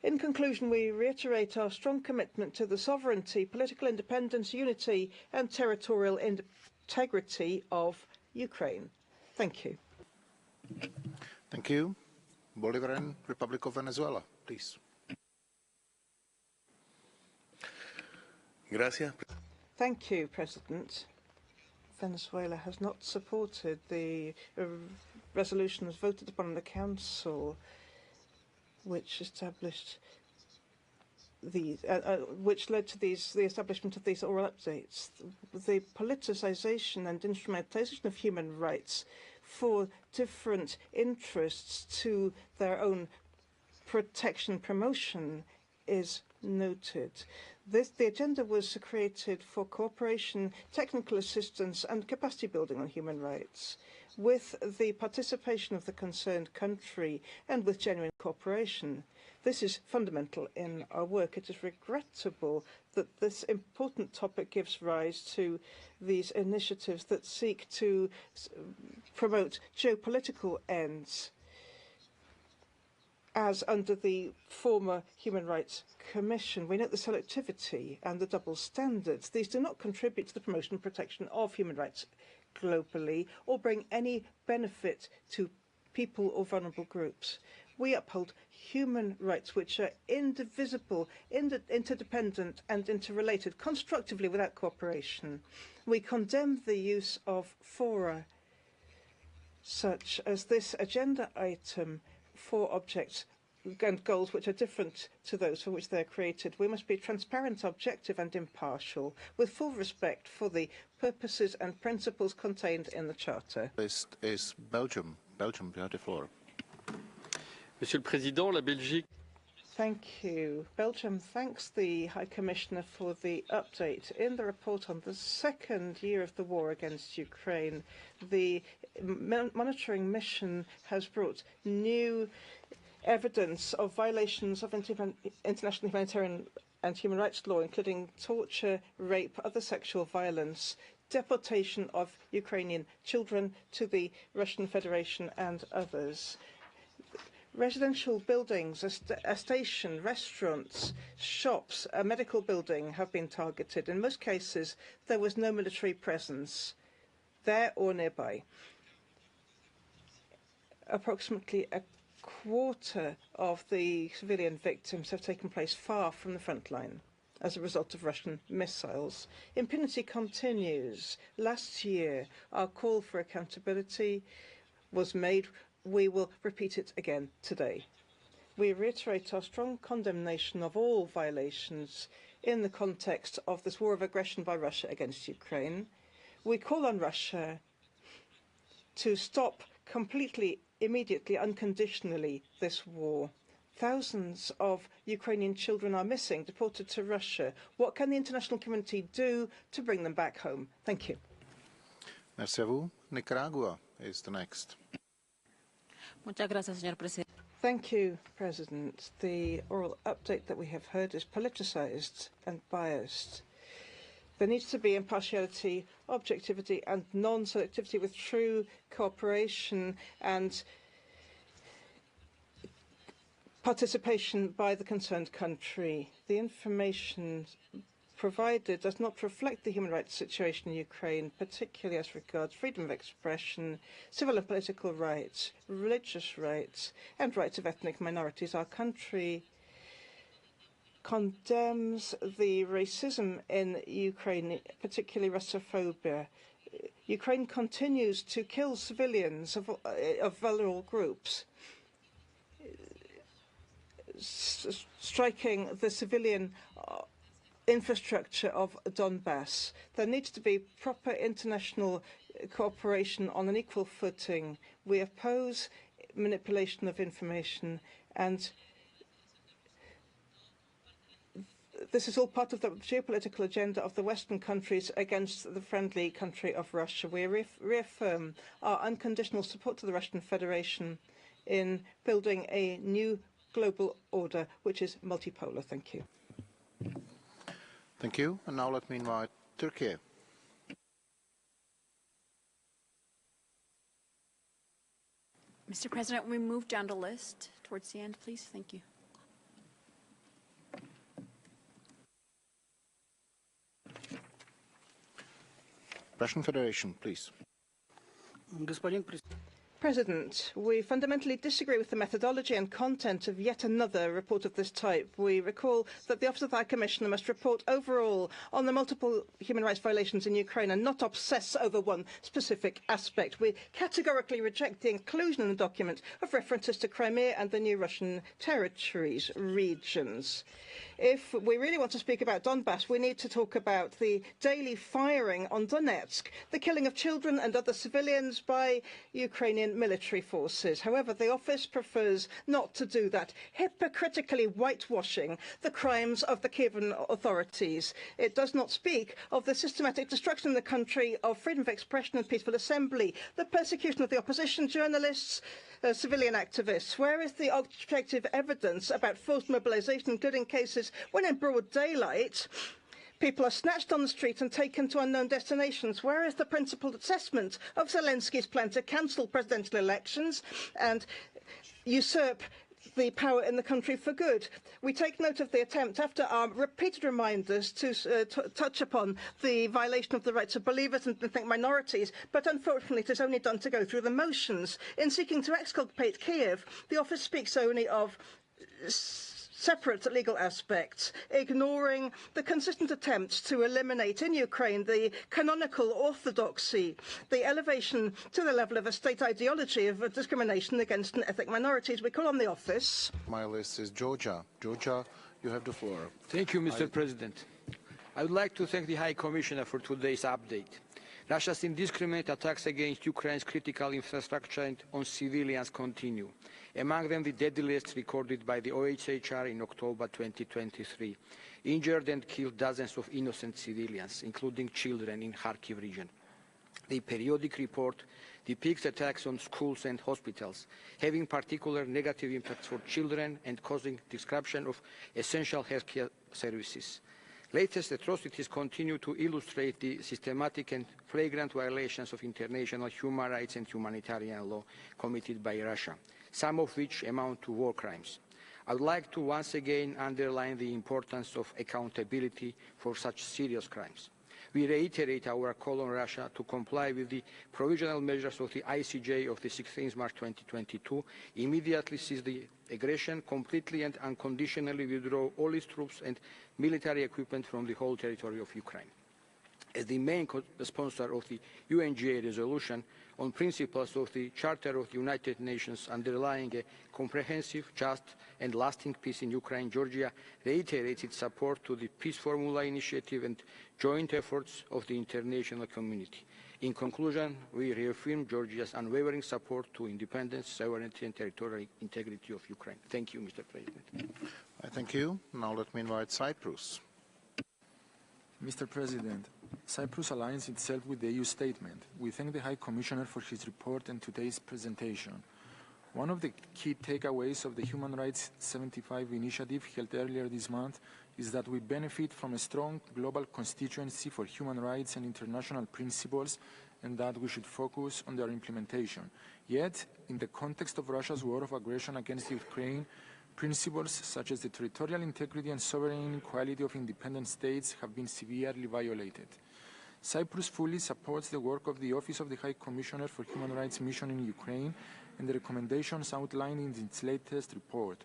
In conclusion, we reiterate our strong commitment to the sovereignty, political independence, unity and territorial integrity of Ukraine. Thank you. Thank you. Bolivarian Republic of Venezuela, please. Gracias. Thank you, President. Venezuela has not supported the resolutions voted upon in the Council, which established which led to the establishment of these oral updates. The politicization and instrumentalization of human rights for different interests to their own protection promotion is noted. The agenda was created for cooperation, technical assistance and capacity building on human rights, with the participation of the concerned country and with genuine cooperation. This is fundamental in our work. It is regrettable that this important topic gives rise to these initiatives that seek to promote geopolitical ends, as under the former Human Rights Commission. We note the selectivity and the double standards. These do not contribute to the promotion and protection of human rights globally or bring any benefit to people or vulnerable groups. We uphold human rights which are indivisible, interdependent and interrelated, constructively without cooperation. We condemn the use of fora such as this agenda item for objects and goals which are different to those for which they are created. We must be transparent, objective and impartial, with full respect for the purposes and principles contained in the Charter. This is Belgium. Belgium, you have the floor. Monsieur le Président, la Belgique. Thank you. Belgium thanks the High Commissioner for the update. In the report on the second year of the war against Ukraine, the monitoring mission has brought new evidence of violations of international humanitarian and human rights law, including torture, rape, other sexual violence, deportation of Ukrainian children to the Russian Federation and others. Residential buildings, a station, restaurants, shops, a medical building have been targeted. In most cases, there was no military presence there or nearby. Approximately a quarter of the civilian victims have taken place far from the front line as a result of Russian missiles. Impunity continues. Last year, our call for accountability was made. We will repeat it again today. We reiterate our strong condemnation of all violations in the context of this war of aggression by Russia against Ukraine. We call on Russia to stop completely, immediately, unconditionally this war. Thousands of Ukrainian children are missing, deported to Russia. What can the international community do to bring them back home? Thank you. Merci à vous. Nicaragua is the next. Thank you, President. The oral update that we have heard is politicized and biased. There needs to be impartiality, objectivity and non-selectivity with true cooperation and participation by the concerned country. The information provided does not reflect the human rights situation in Ukraine, particularly as regards freedom of expression, civil and political rights, religious rights, and rights of ethnic minorities. Our country condemns the racism in Ukraine, particularly Russophobia. Ukraine continues to kill civilians of vulnerable groups, striking the civilian infrastructure of Donbass. There needs to be proper international cooperation on an equal footing. We oppose manipulation of information, and this is all part of the geopolitical agenda of the Western countries against the friendly country of Russia. We reaffirm our unconditional support to the Russian Federation in building a new global order which is multipolar. Thank you. Thank you. And now let me invite Turkey. Mr. President, we move down the list towards the end, please. Thank you. Russian Federation, please. President, we fundamentally disagree with the methodology and content of yet another report of this type. We recall that the Office of the High Commissioner must report overall on the multiple human rights violations in Ukraine and not obsess over one specific aspect. We categorically reject the inclusion in the document of references to Crimea and the new Russian territories, regions. If we really want to speak about Donbass, we need to talk about the daily firing on Donetsk, the killing of children and other civilians by Ukrainian military forces. However, the office prefers not to do that, hypocritically whitewashing the crimes of the Kievan authorities. It does not speak of the systematic destruction in the country of freedom of expression and peaceful assembly, the persecution of the opposition, journalists, civilian activists. Where is the objective evidence about forced mobilization, including cases when in broad daylight people are snatched on the street and taken to unknown destinations? Where is the principled assessment of Zelensky's plan to cancel presidential elections and usurp the power in the country for good? We take note of the attempt, after our repeated reminders, to touch upon the violation of the rights of believers and ethnic minorities, but unfortunately it is only done to go through the motions. In seeking to exculpate Kiev, the office speaks only of separate legal aspects, ignoring the consistent attempts to eliminate in Ukraine the canonical orthodoxy, the elevation to the level of a state ideology of discrimination against ethnic minorities. We call on the office. My list is Georgia. Georgia, you have the floor. Thank you, Mr. President. I would like to thank the High Commissioner for today's update. Russia's indiscriminate attacks against Ukraine's critical infrastructure and on civilians continue. Among them, the deadliest recorded by the OHCHR in October 2023, injured and killed dozens of innocent civilians, including children in Kharkiv region. The periodic report depicts attacks on schools and hospitals, having particular negative impacts for children and causing disruption of essential healthcare services. Latest atrocities continue to illustrate the systematic and flagrant violations of international human rights and humanitarian law committed by Russia, some of which amount to war crimes. I would like to once again underline the importance of accountability for such serious crimes. We reiterate our call on Russia to comply with the provisional measures of the ICJ of the 16th March 2022, immediately cease the aggression, completely and unconditionally withdraw all its troops and military equipment from the whole territory of Ukraine. As the main sponsor of the UNGA resolution on principles of the Charter of the United Nations underlying a comprehensive, just and lasting peace in Ukraine, Georgia reiterates its support to the Peace Formula initiative and joint efforts of the international community. In conclusion, we reaffirm Georgia's unwavering support to independence, sovereignty and territorial integrity of Ukraine. Thank you, Mr. President. Thank you. Now let me invite Cyprus. Mr. President, Cyprus aligns itself with the EU statement. We thank the High Commissioner for his report and today's presentation. One of the key takeaways of the Human Rights 75 initiative held earlier this month is that we benefit from a strong global constituency for human rights and international principles, and that we should focus on their implementation. Yet, in the context of Russia's war of aggression against Ukraine, principles such as the territorial integrity and sovereign equality of independent states have been severely violated. Cyprus fully supports the work of the Office of the High Commissioner for Human Rights Mission in Ukraine and the recommendations outlined in its latest report.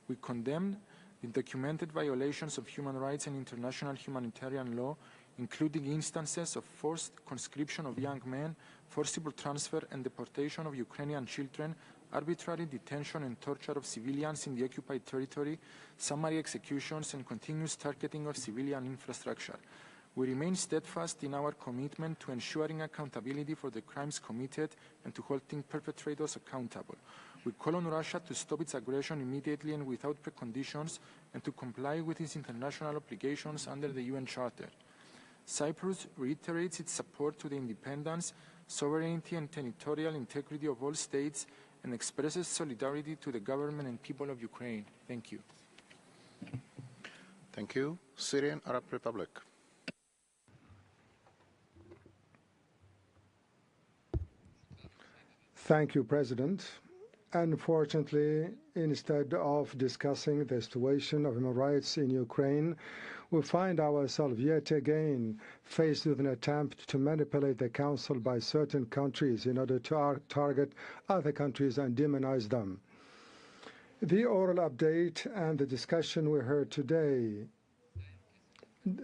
We condemn the documented violations of human rights and international humanitarian law, including instances of forced conscription of young men, forcible transfer and deportation of Ukrainian children, arbitrary detention and torture of civilians in the occupied territory, summary executions and continuous targeting of civilian infrastructure. We remain steadfast in our commitment to ensuring accountability for the crimes committed and to holding perpetrators accountable. We call on Russia to stop its aggression immediately and without preconditions and to comply with its international obligations under the UN Charter. Cyprus reiterates its support to the independence, sovereignty and territorial integrity of all states and expresses solidarity to the government and people of Ukraine. Thank you. Thank you. Syrian Arab Republic. Thank you, President. Unfortunately, instead of discussing the situation of human rights in Ukraine, we find ourselves yet again faced with an attempt to manipulate the Council by certain countries in order to target other countries and demonize them. The oral update and the discussion we heard today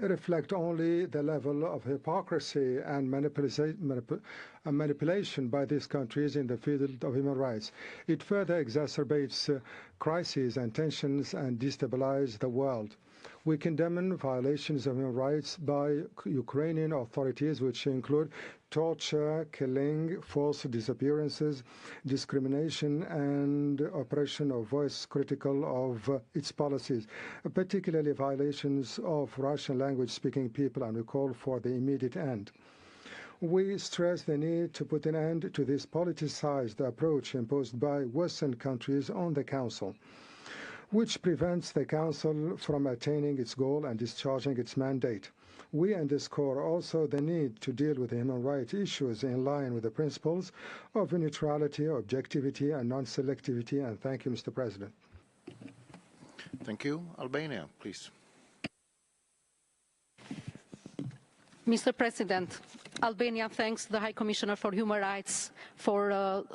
reflect only the level of hypocrisy and manipulation by these countries in the field of human rights. It further exacerbates crises and tensions and destabilizes the world. We condemn violations of human rights by Ukrainian authorities, which include torture, killing, forced disappearances, discrimination, and oppression of voice critical of its policies, particularly violations of Russian language-speaking people, and we call for the immediate end. We stress the need to put an end to this politicized approach imposed by Western countries on the Council, which prevents the Council from attaining its goal and discharging its mandate. We underscore also the need to deal with human rights issues in line with the principles of neutrality, objectivity, and non-selectivity. And thank you, Mr. President. Thank you. Albania, please. Mr. President, Albania thanks the High Commissioner for Human Rights for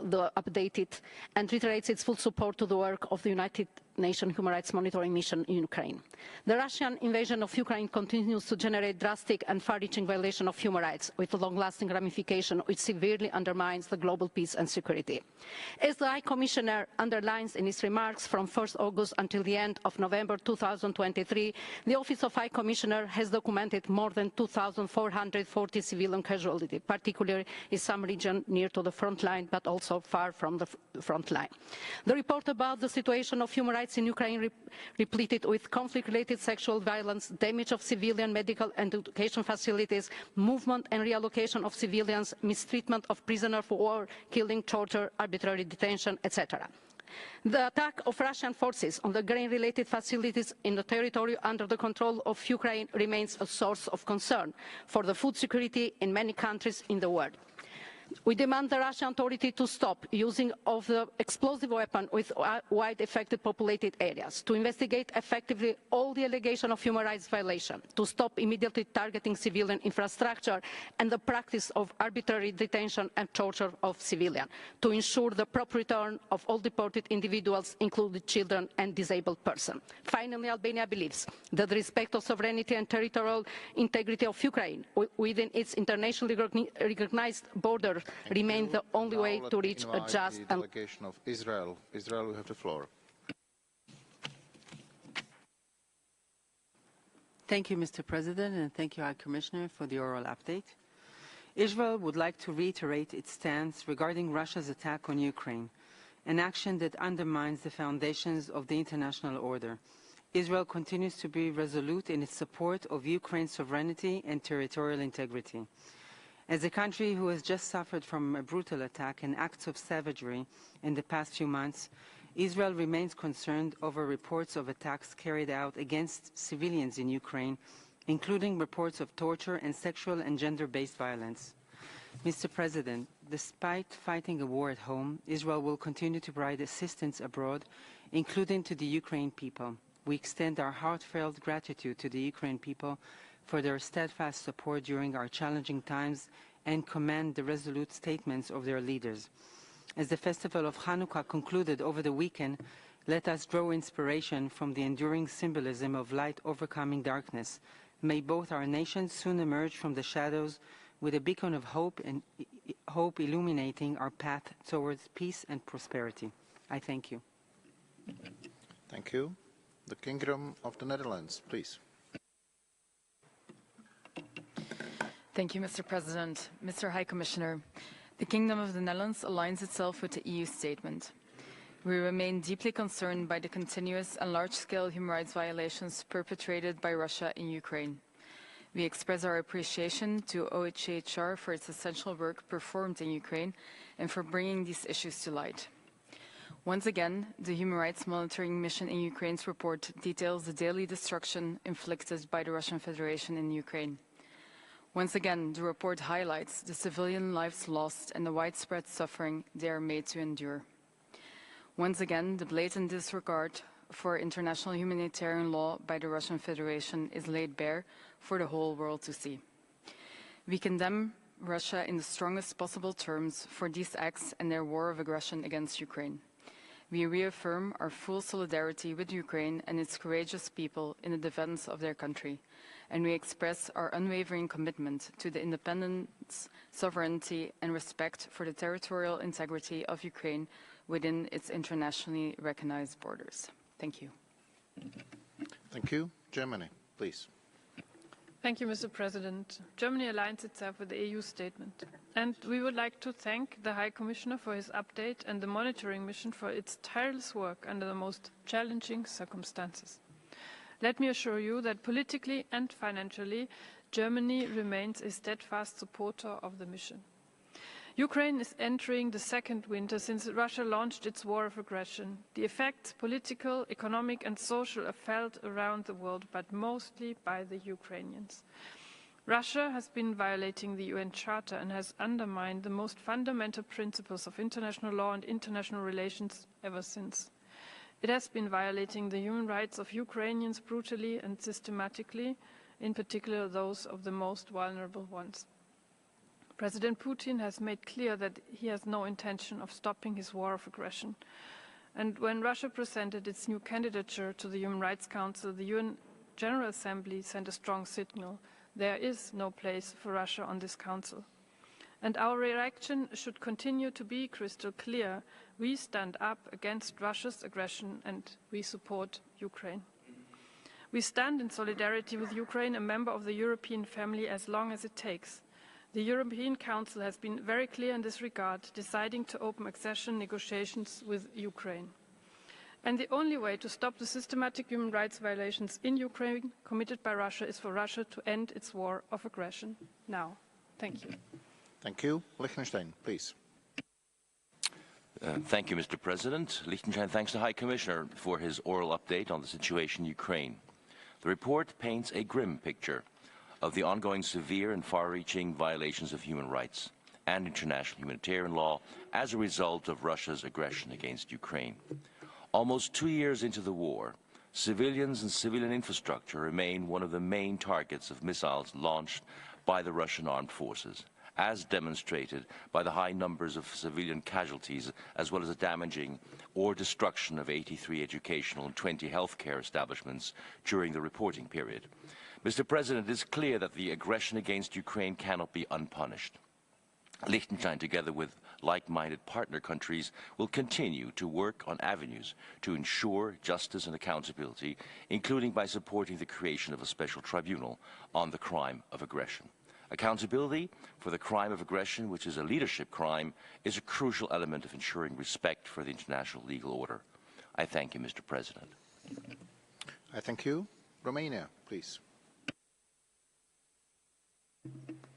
the updated and reiterates its full support to the work of the United Nations Human Rights Monitoring Mission in Ukraine. The Russian invasion of Ukraine continues to generate drastic and far-reaching violation of human rights with a long-lasting ramification which severely undermines the global peace and security. As the High Commissioner underlines in his remarks from 1st August until the end of November 2023, the Office of High Commissioner has documented more than 2,440 civilian casualties, particularly in some regions near to the front line, but also far from the front line. The report about the situation of human rights in Ukraine repleted with conflict-related sexual violence, damage of civilian medical and education facilities, movement and reallocation of civilians, mistreatment of prisoners of war, killing, torture, arbitrary detention, etc. The attack of Russian forces on the grain-related facilities in the territory under the control of Ukraine remains a source of concern for the food security in many countries in the world. We demand the Russian authority to stop using of the explosive weapon with wide affected populated areas, to investigate effectively all the allegations of human rights violation, to stop immediately targeting civilian infrastructure and the practice of arbitrary detention and torture of civilians, to ensure the proper return of all deported individuals, including children and disabled persons. Finally, Albania believes that the respect of sovereignty and territorial integrity of Ukraine within its internationally recognized borders remain the only way to reach a just and delegation of Israel. Israel, you have the floor. Thank you, Mr. President, and thank you, High Commissioner, for the oral update. Israel would like to reiterate its stance regarding Russia's attack on Ukraine, an action that undermines the foundations of the international order. Israel continues to be resolute in its support of Ukraine's sovereignty and territorial integrity. As a country who has just suffered from a brutal attack and acts of savagery in the past few months, Israel remains concerned over reports of attacks carried out against civilians in Ukraine, including reports of torture and sexual and gender-based violence. Mr. President, despite fighting a war at home, Israel will continue to provide assistance abroad, including to the Ukrainian people. We extend our heartfelt gratitude to the Ukrainian people for their steadfast support during our challenging times and commend the resolute statements of their leaders. As the festival of Hanukkah concluded over the weekend, let us draw inspiration from the enduring symbolism of light overcoming darkness. May both our nations soon emerge from the shadows with a beacon of hope and hope illuminating our path towards peace and prosperity. I thank you. Thank you. The Kingdom of the Netherlands, please. Thank you, Mr. President. Mr. High Commissioner, the Kingdom of the Netherlands aligns itself with the EU statement. We remain deeply concerned by the continuous and large-scale human rights violations perpetrated by Russia in Ukraine. We express our appreciation to OHCHR for its essential work performed in Ukraine and for bringing these issues to light. Once again, the Human Rights Monitoring Mission in Ukraine's report details the daily destruction inflicted by the Russian Federation in Ukraine. Once again, the report highlights the civilian lives lost and the widespread suffering they are made to endure. Once again, the blatant disregard for international humanitarian law by the Russian Federation is laid bare for the whole world to see. We condemn Russia in the strongest possible terms for these acts and their war of aggression against Ukraine. We reaffirm our full solidarity with Ukraine and its courageous people in the defense of their country, and we express our unwavering commitment to the independence, sovereignty, and respect for the territorial integrity of Ukraine within its internationally recognized borders. Thank you. Thank you. Germany, please. Thank you, Mr. President. Germany aligns itself with the EU statement, and we would like to thank the High Commissioner for his update and the monitoring mission for its tireless work under the most challenging circumstances. Let me assure you that politically and financially, Germany remains a steadfast supporter of the mission. Ukraine is entering the second winter since Russia launched its war of aggression. The effects, political, economic and social, are felt around the world, but mostly by the Ukrainians. Russia has been violating the UN Charter and has undermined the most fundamental principles of international law and international relations ever since. It has been violating the human rights of Ukrainians brutally and systematically, in particular those of the most vulnerable ones. President Putin has made clear that he has no intention of stopping his war of aggression. And when Russia presented its new candidature to the Human Rights Council, the UN General Assembly sent a strong signal. There is no place for Russia on this council. And our reaction should continue to be crystal clear. We stand up against Russia's aggression and we support Ukraine. We stand in solidarity with Ukraine, a member of the European family, as long as it takes. The European Council has been very clear in this regard, deciding to open accession negotiations with Ukraine. And the only way to stop the systematic human rights violations in Ukraine committed by Russia is for Russia to end its war of aggression now. Thank you. Thank you. Liechtenstein, please. Thank you, Mr. President. Liechtenstein thanks the High Commissioner for his oral update on the situation in Ukraine. The report paints a grim picture of the ongoing severe and far-reaching violations of human rights and international humanitarian law as a result of Russia's aggression against Ukraine. Almost 2 years into the war, civilians and civilian infrastructure remain one of the main targets of missiles launched by the Russian armed forces, as demonstrated by the high numbers of civilian casualties, as well as the damaging or destruction of 83 educational and 20 healthcare establishments during the reporting period. Mr. President, it is clear that the aggression against Ukraine cannot be unpunished. Liechtenstein, together with like-minded partner countries, will continue to work on avenues to ensure justice and accountability, including by supporting the creation of a special tribunal on the crime of aggression. Accountability for the crime of aggression, which is a leadership crime, is a crucial element of ensuring respect for the international legal order. I thank you, Mr. President. I thank you. Romania, please.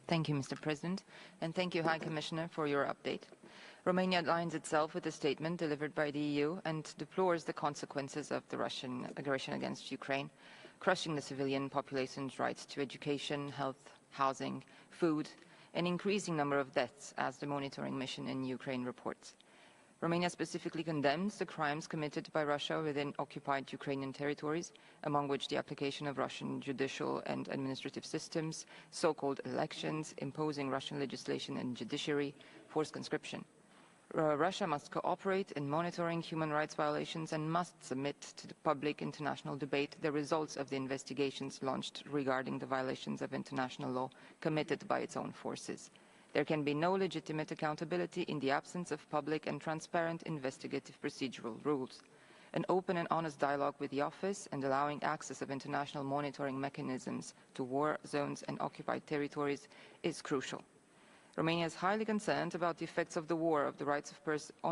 Thank you, Mr. President, and thank you, High Commissioner, for your update. Romania aligns itself with the statement delivered by the EU and deplores the consequences of the Russian aggression against Ukraine, crushing the civilian population's rights to education, health, housing, food, an increasing number of deaths, as the monitoring mission in Ukraine reports. Romania specifically condemns the crimes committed by Russia within occupied Ukrainian territories, among which the application of Russian judicial and administrative systems, so-called elections, imposing Russian legislation and judiciary, forced conscription. Russia must cooperate in monitoring human rights violations and must submit to the public international debate the results of the investigations launched regarding the violations of international law committed by its own forces. There can be no legitimate accountability in the absence of public and transparent investigative procedural rules. An open and honest dialogue with the office and allowing access of international monitoring mechanisms to war zones and occupied territories is crucial. Romania is highly concerned about the effects of the war on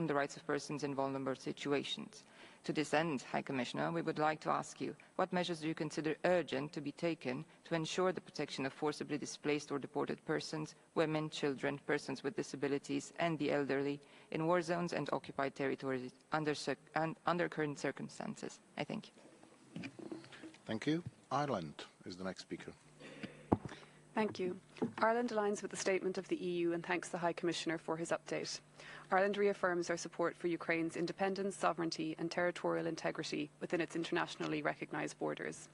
the rights of persons in vulnerable situations. To this end, High Commissioner, we would like to ask you, what measures do you consider urgent to be taken to ensure the protection of forcibly displaced or deported persons, women, children, persons with disabilities, and the elderly in war zones and occupied territories under current circumstances? I thank you. Thank you. Ireland is the next speaker. Thank you. Ireland aligns with the statement of the EU and thanks the High Commissioner for his update. Ireland reaffirms our support for Ukraine's independence, sovereignty and territorial integrity within its internationally recognised borders.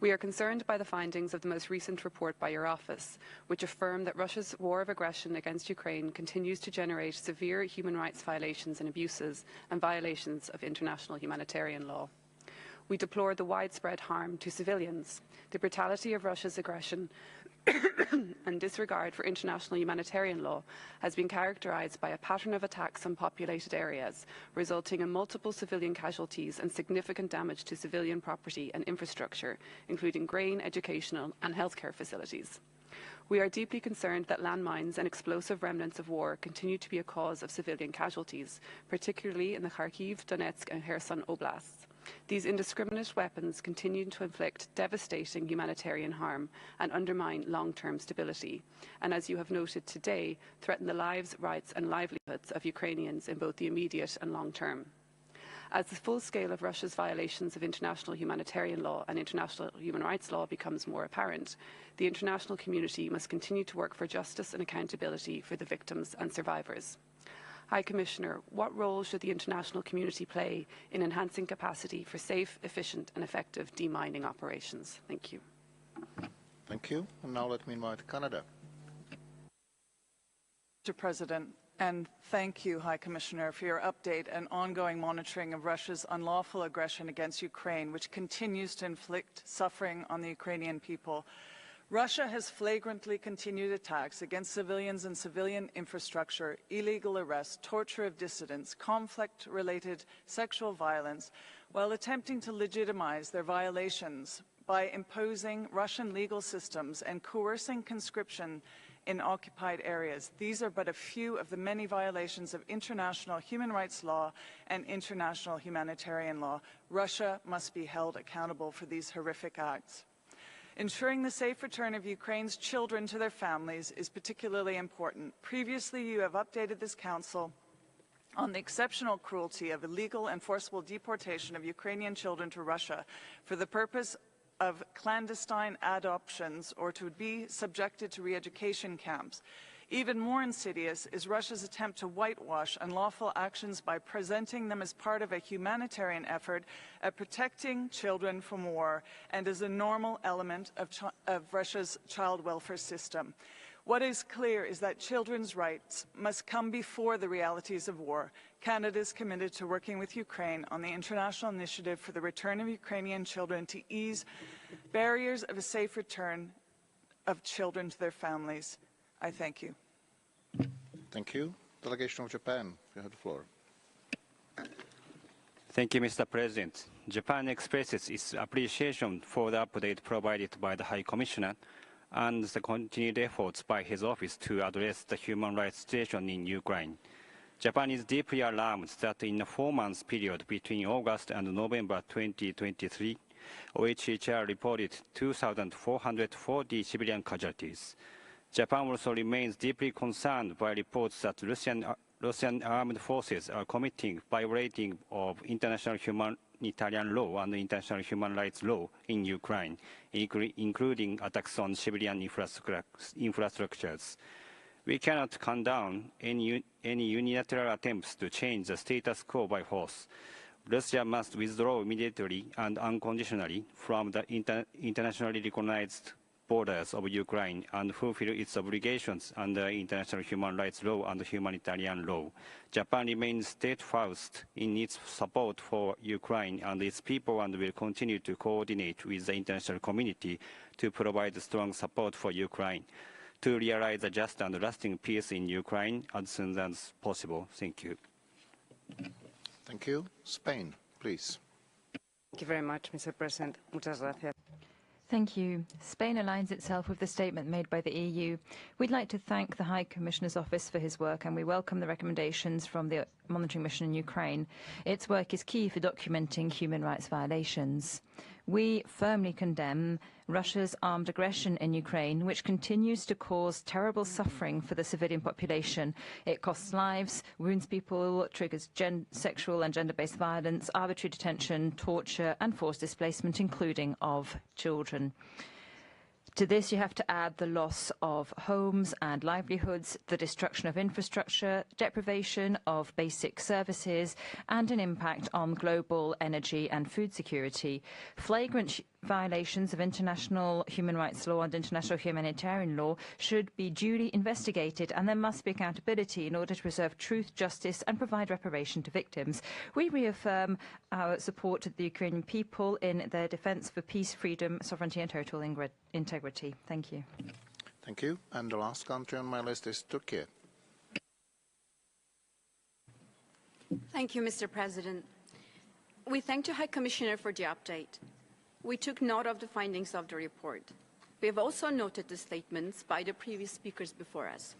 We are concerned by the findings of the most recent report by your office, which affirm that Russia's war of aggression against Ukraine continues to generate severe human rights violations and abuses and violations of international humanitarian law. We deplore the widespread harm to civilians, the brutality of Russia's aggression and disregard for international humanitarian law has been characterized by a pattern of attacks on populated areas, resulting in multiple civilian casualties and significant damage to civilian property and infrastructure, including grain, educational and healthcare facilities. We are deeply concerned that landmines and explosive remnants of war continue to be a cause of civilian casualties, particularly in the Kharkiv, Donetsk and Kherson oblasts. These indiscriminate weapons continue to inflict devastating humanitarian harm and undermine long-term stability, and as you have noted today, threaten the lives, rights and livelihoods of Ukrainians in both the immediate and long term. As the full scale of Russia's violations of international humanitarian law and international human rights law becomes more apparent, the international community must continue to work for justice and accountability for the victims and survivors. High Commissioner, what role should the international community play in enhancing capacity for safe, efficient and effective demining operations? Thank you. Thank you. And now let me invite Canada. Mr. President, and thank you, High Commissioner, for your update and ongoing monitoring of Russia's unlawful aggression against Ukraine, which continues to inflict suffering on the Ukrainian people. Russia has flagrantly continued attacks against civilians and civilian infrastructure, illegal arrests, torture of dissidents, conflict-related sexual violence, while attempting to legitimize their violations by imposing Russian legal systems and coercing conscription in occupied areas. These are but a few of the many violations of international human rights law and international humanitarian law. Russia must be held accountable for these horrific acts. Ensuring the safe return of Ukraine's children to their families is particularly important. Previously, you have updated this Council on the exceptional cruelty of illegal and forcible deportation of Ukrainian children to Russia for the purpose of clandestine adoptions or to be subjected to re-education camps. Even more insidious is Russia's attempt to whitewash unlawful actions by presenting them as part of a humanitarian effort at protecting children from war and as a normal element of Russia's child welfare system. What is clear is that children's rights must come before the realities of war. Canada is committed to working with Ukraine on the international initiative for the return of Ukrainian children to ease barriers of a safe return of children to their families. I thank you. Thank you. Delegation of Japan, you have the floor. Thank you, Mr. President. Japan expresses its appreciation for the update provided by the High Commissioner and the continued efforts by his office to address the human rights situation in Ukraine. Japan is deeply alarmed that in a 4-month period between August and November 2023, OHCHR reported 2,440 civilian casualties. Japan also remains deeply concerned by reports that Russian armed forces are committing violating of international humanitarian law and international human rights law in Ukraine, including attacks on civilian infrastructures. We cannot condone any unilateral attempts to change the status quo by force. Russia must withdraw immediately and unconditionally from the internationally recognized borders of Ukraine and fulfill its obligations under international human rights law and humanitarian law. Japan remains steadfast in its support for Ukraine and its people and will continue to coordinate with the international community to provide strong support for Ukraine to realize a just and lasting peace in Ukraine as soon as possible. Thank you. Thank you. Spain, please. Thank you very much, Mr. President. Muchas gracias. Thank you. Spain aligns itself with the statement made by the EU. We'd like to thank the High Commissioner's Office for his work, and we welcome the recommendations from the monitoring mission in Ukraine. Its work is key for documenting human rights violations. We firmly condemn Russia's armed aggression in Ukraine, which continues to cause terrible suffering for the civilian population. It costs lives, wounds people, triggers sexual and gender-based violence, arbitrary detention, torture and forced displacement, including of children. To this, you have to add the loss of homes and livelihoods, the destruction of infrastructure, deprivation of basic services, and an impact on global energy and food security. Flagrant violations of international human rights law and international humanitarian law should be duly investigated, and there must be accountability in order to preserve truth, justice, and provide reparation to victims. We reaffirm our support to the Ukrainian people in their defense for peace, freedom, sovereignty, and territorial integrity. Thank you. Thank you. And the last country on my list is Turkey. Thank you, Mr. President. We thank the High Commissioner for the update. We took note of the findings of the report. We have also noted the statements by the previous speakers before us.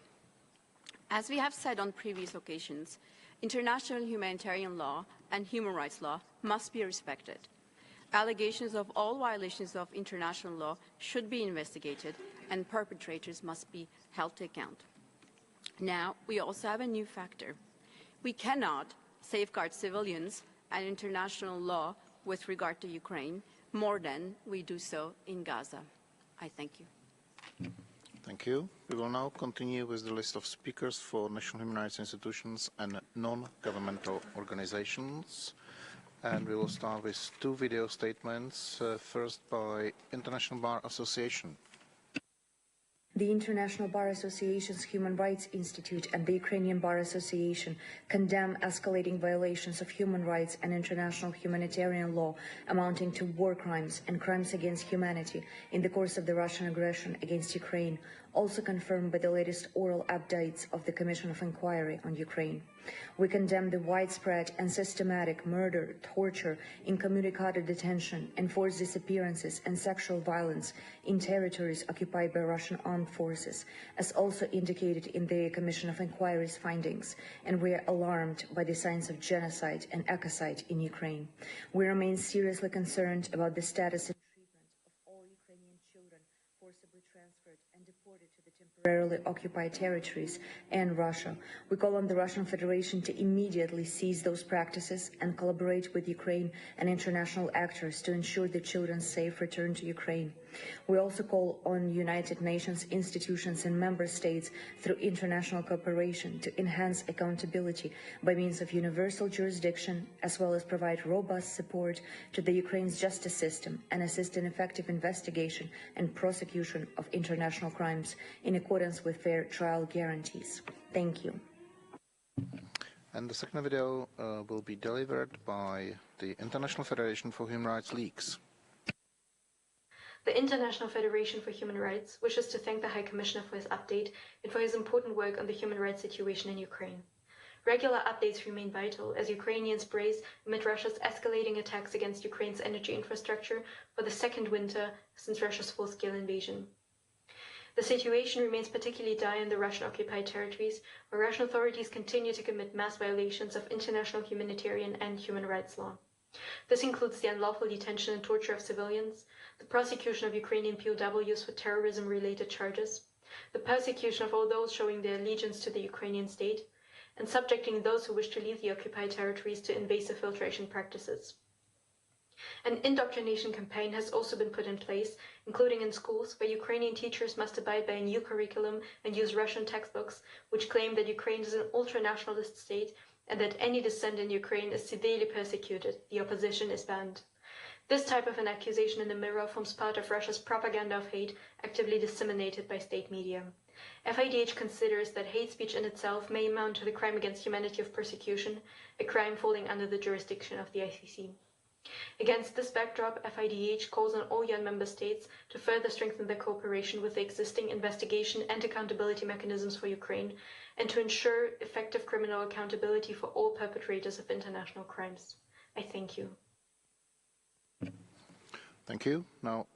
As we have said on previous occasions, international humanitarian law and human rights law must be respected. Allegations of all violations of international law should be investigated, and perpetrators must be held to account. Now, we also have a new factor. We cannot safeguard civilians and international law with regard to Ukraine more than we do so in Gaza. I thank you. Thank you. We will now continue with the list of speakers for national human rights institutions and non-governmental organizations. And we will start with two video statements, first by International Bar Association. The International Bar Association's Human Rights Institute and the Ukrainian Bar Association condemn escalating violations of human rights and international humanitarian law amounting to war crimes and crimes against humanity in the course of the Russian aggression against Ukraine, also confirmed by the latest oral updates of the Commission of Inquiry on Ukraine. We condemn the widespread and systematic murder, torture, incommunicado detention, enforced disappearances and sexual violence in territories occupied by Russian armed forces, as also indicated in the Commission of Inquiry's findings, and we are alarmed by the signs of genocide and ecocide in Ukraine. We remain seriously concerned about the status and treatment of all Ukrainian children forcibly transferred and deported to the temporarily occupied territories and Russia. We call on the Russian Federation to immediately cease those practices and collaborate with Ukraine and international actors to ensure the children's safe return to Ukraine. We also call on United Nations institutions and member states through international cooperation to enhance accountability by means of universal jurisdiction, as well as provide robust support to the Ukraine's justice system and assist in effective investigation and prosecution of international crimes in accordance with fair trial guarantees. Thank you. And the second video will be delivered by the International Federation for Human Rights Leaks. The International Federation for Human Rights wishes to thank the High Commissioner for his update and for his important work on the human rights situation in Ukraine. Regular updates remain vital as Ukrainians brace amid Russia's escalating attacks against Ukraine's energy infrastructure for the second winter since Russia's full-scale invasion. The situation remains particularly dire in the Russian-occupied territories, where Russian authorities continue to commit mass violations of international humanitarian and human rights law. This includes the unlawful detention and torture of civilians, the prosecution of Ukrainian POWs for terrorism-related charges, the persecution of all those showing their allegiance to the Ukrainian state, and subjecting those who wish to leave the occupied territories to invasive filtration practices. An indoctrination campaign has also been put in place, including in schools, where Ukrainian teachers must abide by a new curriculum and use Russian textbooks, which claim that Ukraine is an ultranationalist state and that any dissent in Ukraine is severely persecuted. The opposition is banned. This type of an accusation in the mirror forms part of Russia's propaganda of hate, actively disseminated by state media. FIDH considers that hate speech in itself may amount to the crime against humanity of persecution, a crime falling under the jurisdiction of the ICC. Against this backdrop, FIDH calls on all UN member states to further strengthen their cooperation with the existing investigation and accountability mechanisms for Ukraine, and to ensure effective criminal accountability for all perpetrators of international crimes. I thank you. Thank you. Now,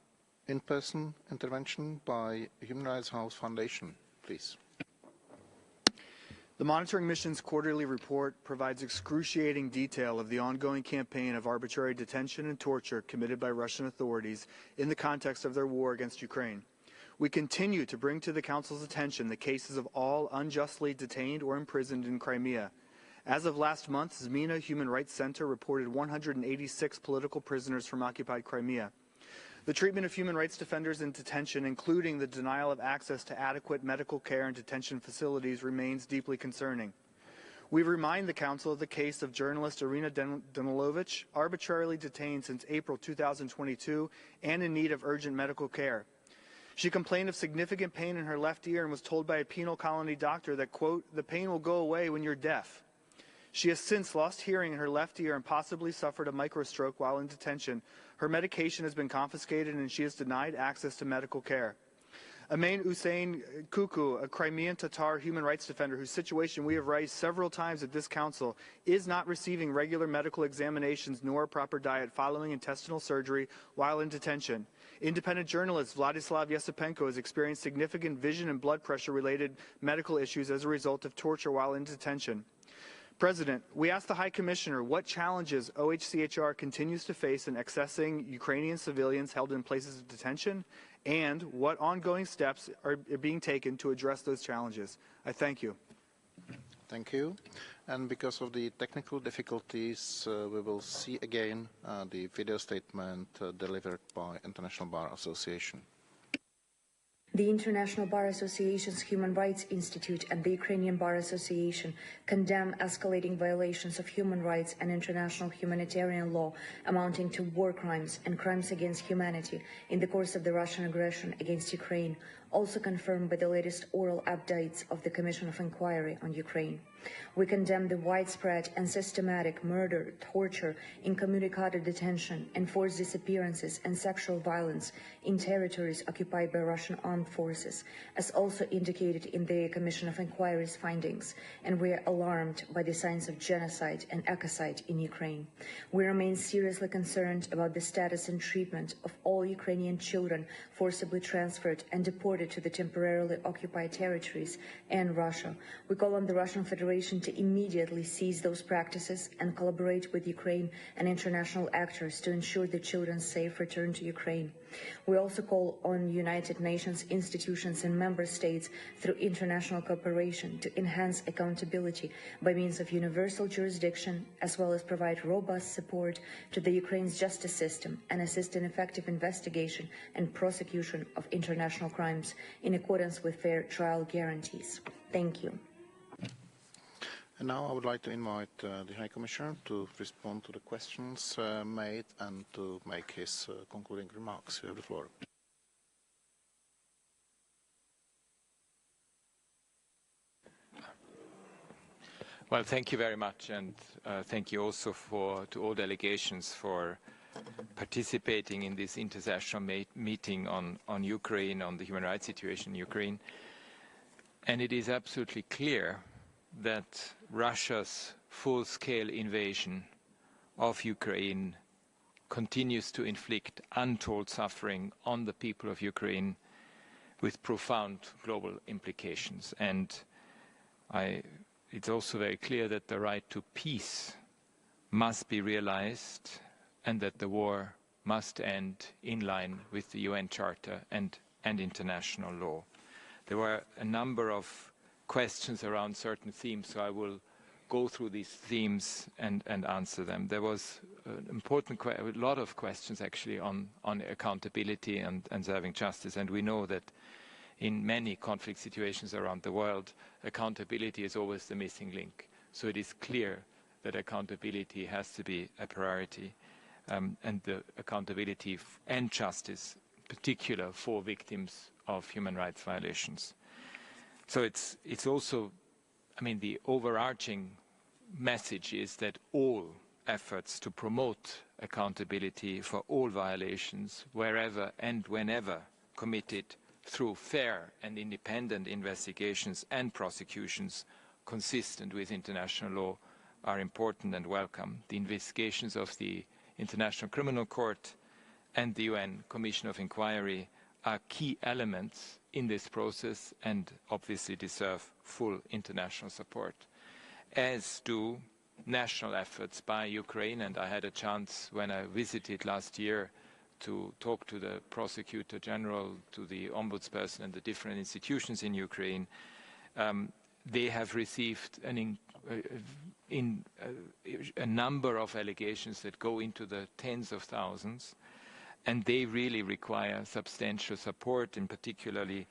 in-person intervention by Human Rights House Foundation, please. The Monitoring Mission's quarterly report provides excruciating detail of the ongoing campaign of arbitrary detention and torture committed by Russian authorities in the context of their war against Ukraine. We continue to bring to the Council's attention the cases of all unjustly detained or imprisoned in Crimea. As of last month, Zmina Human Rights Center reported 186 political prisoners from occupied Crimea. The treatment of human rights defenders in detention, including the denial of access to adequate medical care in detention facilities, remains deeply concerning. We remind the Council of the case of journalist Irina Danilovich, arbitrarily detained since April 2022 and in need of urgent medical care. She complained of significant pain in her left ear and was told by a penal colony doctor that, quote, "the pain will go away when you're deaf." She has since lost hearing in her left ear and possibly suffered a microstroke while in detention. Her medication has been confiscated and she is denied access to medical care. Amain Hussein Kuku, a Crimean Tatar human rights defender whose situation we have raised several times at this council, is not receiving regular medical examinations nor a proper diet following intestinal surgery while in detention. Independent journalist Vladislav Yesipenko has experienced significant vision and blood pressure-related medical issues as a result of torture while in detention. President, we ask the High Commissioner what challenges OHCHR continues to face in accessing Ukrainian civilians held in places of detention, and what ongoing steps are being taken to address those challenges. I thank you. Thank you. And because of the technical difficulties, we will see again the video statement delivered by International Bar Association. The International Bar Association's Human Rights Institute and the Ukrainian Bar Association condemn escalating violations of human rights and international humanitarian law amounting to war crimes and crimes against humanity in the course of the Russian aggression against Ukraine, also confirmed by the latest oral updates of the Commission of Inquiry on Ukraine. We condemn the widespread and systematic murder, torture, incommunicado detention, enforced disappearances, and sexual violence in territories occupied by Russian armed forces, as also indicated in the Commission of Inquiry's findings, and we are alarmed by the signs of genocide and ecocide in Ukraine. We remain seriously concerned about the status and treatment of all Ukrainian children forcibly transferred and deported to the temporarily occupied territories and Russia. We call on the Russian Federation to immediately cease those practices and collaborate with Ukraine and international actors to ensure the children's safe return to Ukraine. We also call on United Nations institutions and member states through international cooperation to enhance accountability by means of universal jurisdiction, as well as provide robust support to the Ukraine's justice system and assist in effective investigation and prosecution of international crimes in accordance with fair trial guarantees. Thank you. And now I would like to invite the High Commissioner to respond to the questions made and to make his concluding remarks. You have the floor. Well, thank you very much, and thank you also to all delegations for participating in this international meeting on Ukraine, on the human rights situation in Ukraine. And it is absolutely clear that Russia's full-scale invasion of Ukraine continues to inflict untold suffering on the people of Ukraine with profound global implications. And it's also very clear that the right to peace must be realized and that the war must end in line with the UN Charter and international law. There were a number of questions around certain themes, so I will go through these themes and answer them. There was a lot of questions actually on accountability and serving justice, and we know that in many conflict situations around the world, accountability is always the missing link. So it is clear that accountability has to be a priority, and the accountability and justice, particular for victims of human rights violations. So it's also, I mean, the overarching message is that all efforts to promote accountability for all violations, wherever and whenever committed through fair and independent investigations and prosecutions consistent with international law, are important and welcome. The investigations of the International Criminal Court and the UN Commission of Inquiry are key elements in this process and obviously deserve full international support, as do national efforts by Ukraine. And I had a chance when I visited last year to talk to the Prosecutor General, to the Ombudsperson and the different institutions in Ukraine. They have received a number of allegations that go into the tens of thousands, and they really require substantial support, and particularly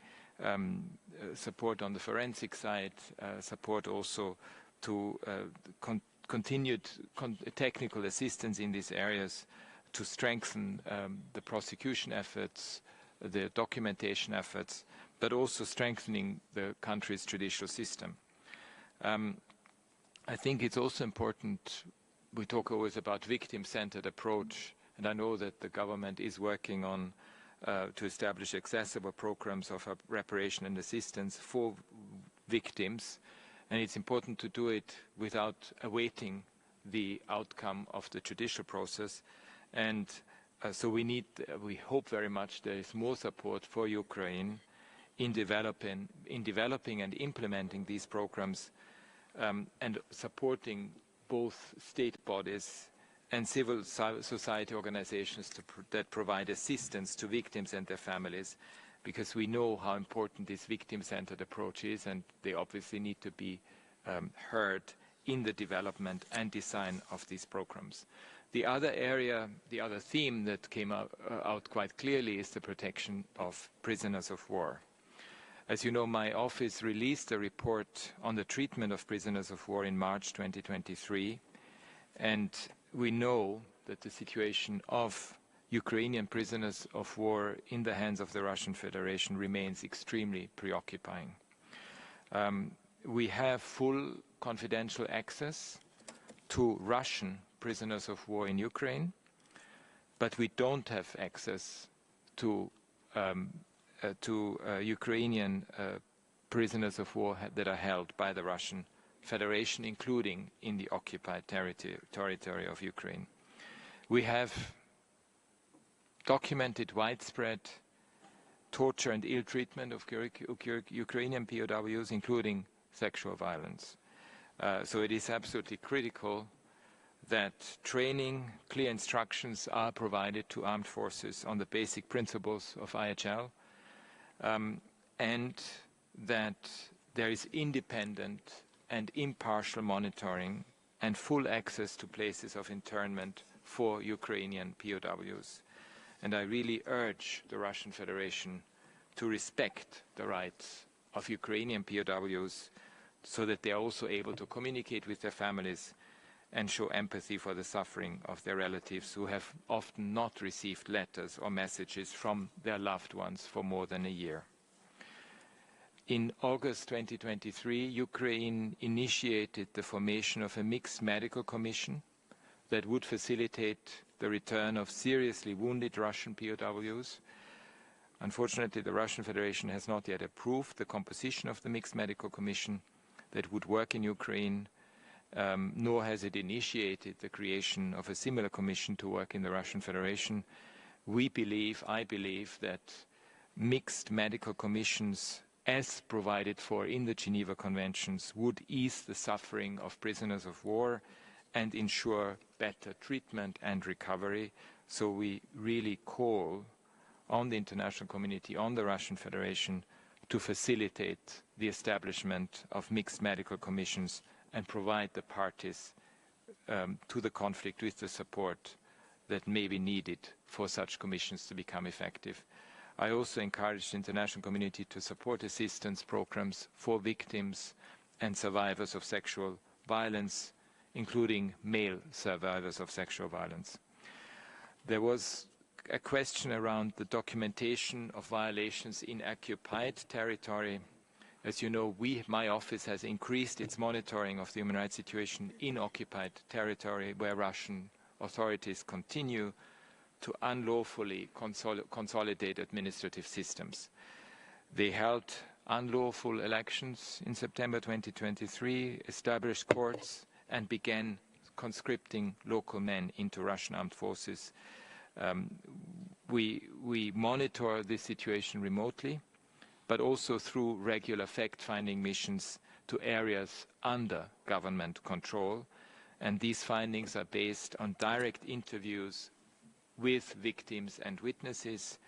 support on the forensic side, support also to continued technical assistance in these areas to strengthen the prosecution efforts, the documentation efforts, but also strengthening the country's judicial system. I think it's also important, we talk always about victim-centered approach, and I know that the government is working on to establish accessible programs of reparation and assistance for victims, and it's important to do it without awaiting the outcome of the judicial process. And so we hope very much there is more support for Ukraine in developing and implementing these programs, and supporting both state bodies and civil society organizations that provide assistance to victims and their families, because we know how important this victim-centered approach is, and they obviously need to be heard in the development and design of these programs. The other area, the other theme that came out quite clearly is the protection of prisoners of war. As you know, my office released a report on the treatment of prisoners of war in March 2023, and we know that the situation of Ukrainian prisoners of war in the hands of the Russian Federation remains extremely preoccupying. We have full confidential access to Russian prisoners of war in Ukraine, but we don't have access to Ukrainian prisoners of war that are held by the Russian Federation, including in the occupied territory of Ukraine. We have documented widespread torture and ill treatment of Ukrainian POWs, including sexual violence. So it is absolutely critical that training, clear instructions are provided to armed forces on the basic principles of IHL, and that there is independent and impartial monitoring and full access to places of internment for Ukrainian POWs. And I really urge the Russian Federation to respect the rights of Ukrainian POWs so that they are also able to communicate with their families and show empathy for the suffering of their relatives who have often not received letters or messages from their loved ones for more than a year. In August 2023, Ukraine initiated the formation of a mixed medical commission that would facilitate the return of seriously wounded Russian POWs. Unfortunately, the Russian Federation has not yet approved the composition of the mixed medical commission that would work in Ukraine, nor has it initiated the creation of a similar commission to work in the Russian Federation. I believe that mixed medical commissions, as provided for in the Geneva Conventions, would ease the suffering of prisoners of war and ensure better treatment and recovery. So we really call on the international community, on the Russian Federation, to facilitate the establishment of mixed medical commissions and provide the parties to the conflict with the support that may be needed for such commissions to become effective. I also encourage the international community to support assistance programs for victims and survivors of sexual violence, including male survivors of sexual violence. There was a question around the documentation of violations in occupied territory. As you know, my office has increased its monitoring of the human rights situation in occupied territory, where Russian authorities continue to unlawfully consolidate administrative systems. They held unlawful elections in September 2023, established courts, and began conscripting local men into Russian armed forces. We monitor this situation remotely, but also through regular fact-finding missions to areas under government control. And these findings are based on direct interviews with victims and witnesses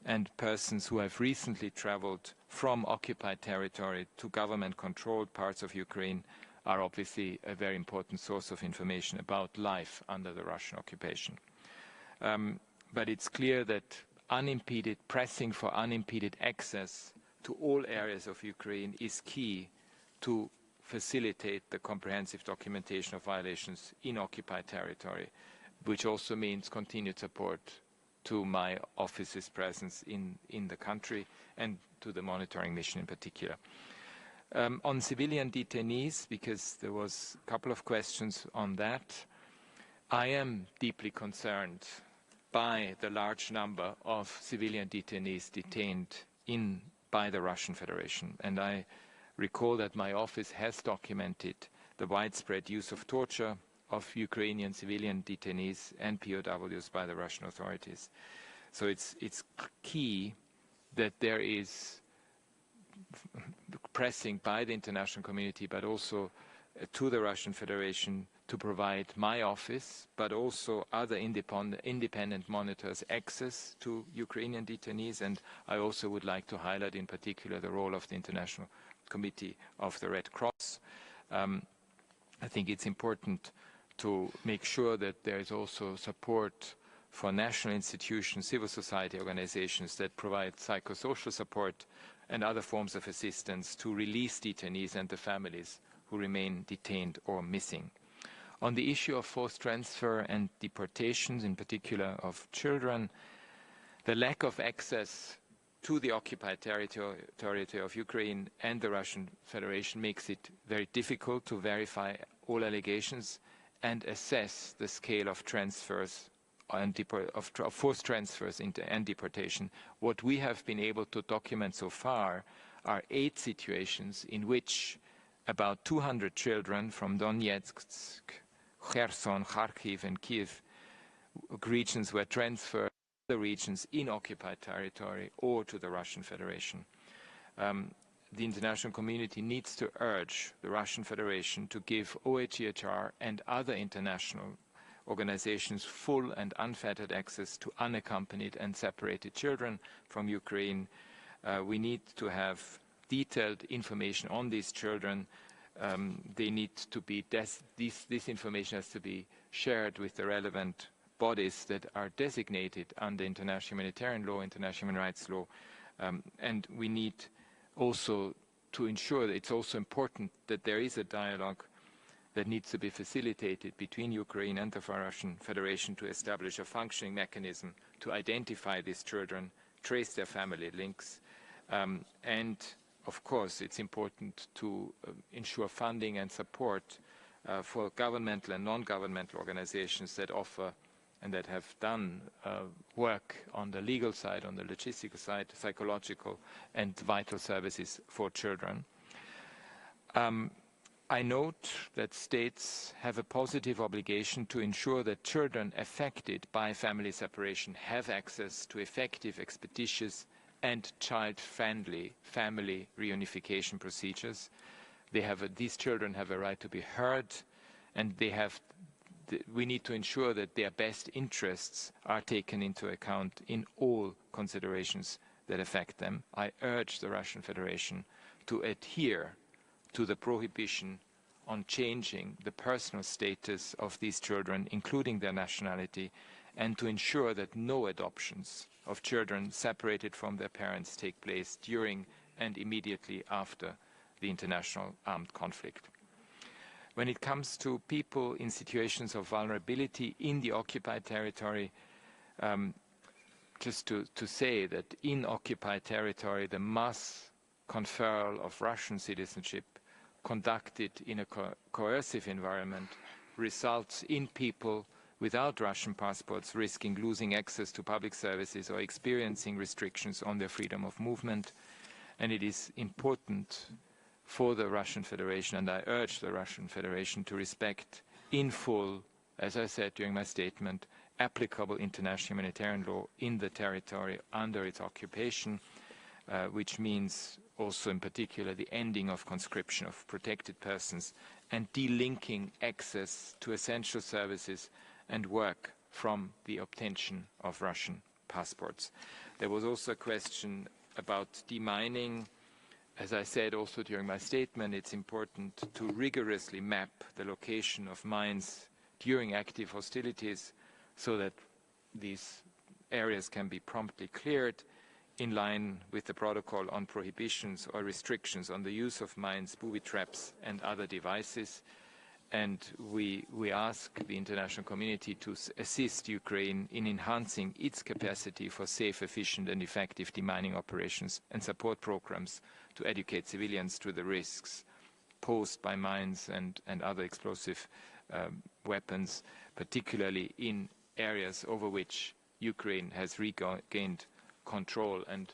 and persons who have recently traveled from occupied territory to government-controlled parts of Ukraine are obviously a very important source of information about life under the Russian occupation. But it's clear that pressing for unimpeded access to all areas of Ukraine is key to facilitate the comprehensive documentation of violations in occupied territory, which also means continued support to my office's presence in the country and to the monitoring mission in particular. On civilian detainees, because there was a couple of questions on that, I am deeply concerned by the large number of civilian detainees detained by the Russian Federation. And I recall that my office has documented the widespread use of torture of Ukrainian civilian detainees and POWs by the Russian authorities. So it's key that there is pressing by the international community, but also to the Russian Federation, to provide my office, but also other independent monitors access to Ukrainian detainees. And I also would like to highlight in particular the role of the International Committee of the Red Cross. I think it's important to make sure that there is also support for national institutions, civil society organizations that provide psychosocial support and other forms of assistance to release detainees and the families who remain detained or missing. On the issue of forced transfer and deportations, in particular of children, the lack of access to the occupied territory of Ukraine and the Russian Federation makes it very difficult to verify all allegations and assess the scale of transfers and of forced transfers and deportation. What we have been able to document so far are 8 situations in which about 200 children from Donetsk, Kherson, Kharkiv and Kiev regions were transferred to the regions in occupied territory or to the Russian Federation. The international community needs to urge the Russian Federation to give OHCHR and other international organizations full and unfettered access to unaccompanied and separated children from Ukraine. We need to have detailed information on these children. They need to be, this information has to be shared with the relevant bodies that are designated under international humanitarian law, international human rights law. And we need also to ensure that it's also important that there is a dialogue that needs to be facilitated between Ukraine and the Russian Federation to establish a functioning mechanism to identify these children, trace their family links, and of course it's important to ensure funding and support for governmental and non-governmental organizations that offer and that have done work on the legal side, on the logistical side, psychological and vital services for children. I note that states have a positive obligation to ensure that children affected by family separation have access to effective, expeditious and child-friendly family reunification procedures. These children have a right to be heard, and we need to ensure that their best interests are taken into account in all considerations that affect them. I urge the Russian Federation to adhere to the prohibition on changing the personal status of these children, including their nationality, and to ensure that no adoptions of children separated from their parents take place during and immediately after the international armed conflict. When it comes to people in situations of vulnerability in the occupied territory, just to say that in occupied territory, the mass conferral of Russian citizenship conducted in a coercive environment results in people without Russian passports risking losing access to public services or experiencing restrictions on their freedom of movement. And it is important for the Russian Federation, and I urge the Russian Federation to respect in full, as I said during my statement, applicable international humanitarian law in the territory under its occupation, which means also in particular the ending of conscription of protected persons and delinking access to essential services and work from the obtention of Russian passports. There was also a question about demining. As I said also during my statement, it's important to rigorously map the location of mines during active hostilities so that these areas can be promptly cleared in line with the protocol on prohibitions or restrictions on the use of mines, booby traps and other devices. And we ask the international community to assist Ukraine in enhancing its capacity for safe, efficient and effective demining operations and support programs to educate civilians to the risks posed by mines and other explosive weapons, particularly in areas over which Ukraine has regained control. And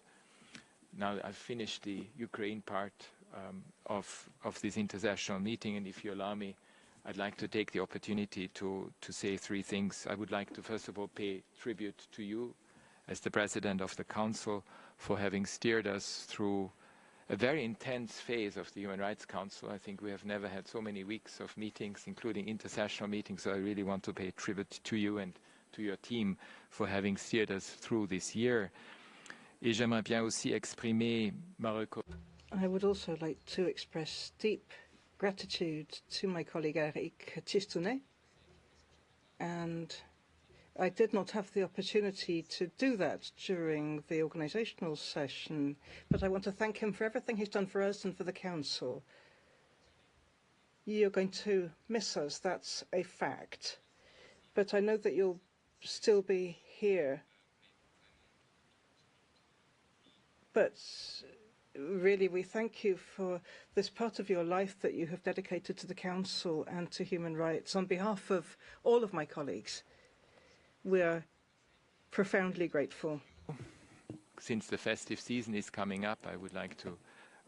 now I've finished the Ukraine part of this international meeting, and if you allow me, I'd like to take the opportunity to say three things. I would like to first of all pay tribute to you as the President of the Council for having steered us through a very intense phase of the Human Rights Council. I think we have never had so many weeks of meetings, including intersessional meetings, so I really want to pay tribute to you and to your team for having steered us through this year. Et j'aimerais bien aussi exprimer ma reconnaissance. I would also like to express deep gratitude to my colleague Eric Chistounet, and I did not have the opportunity to do that during the organisational session, but I want to thank him for everything he's done for us and for the Council. You're going to miss us, that's a fact, but I know that you'll still be here. But really, we thank you for this part of your life that you have dedicated to the Council and to human rights. On behalf of all of my colleagues, we are profoundly grateful. Since the festive season is coming up, I would like to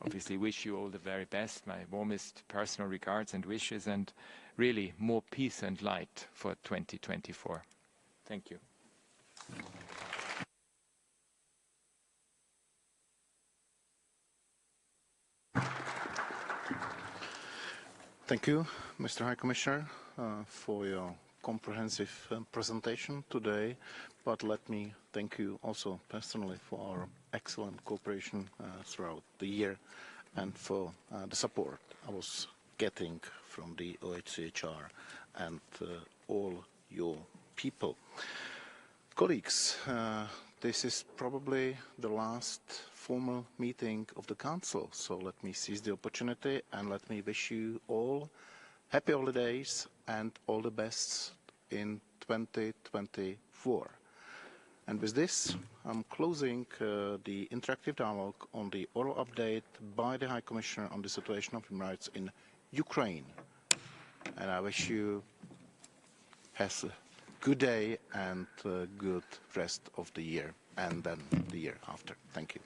obviously wish you all the very best, my warmest personal regards and wishes, and really more peace and light for 2024. Thank you. Thank you, Mr. High Commissioner, for your comprehensive presentation today. But let me thank you also personally for our excellent cooperation throughout the year and for the support I was getting from the OHCHR and all your people. Colleagues, this is probably the last formal meeting of the Council, so let me seize the opportunity and let me wish you all happy holidays and all the best in 2024. And with this, I'm closing the interactive dialogue on the oral update by the High Commissioner on the situation of human rights in Ukraine. And I wish you a good day and a good rest of the year and then the year after. Thank you.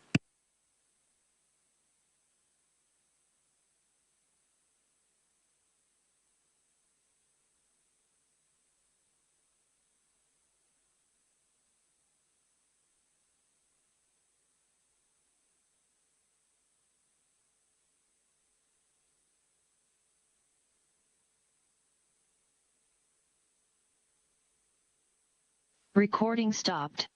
Recording stopped.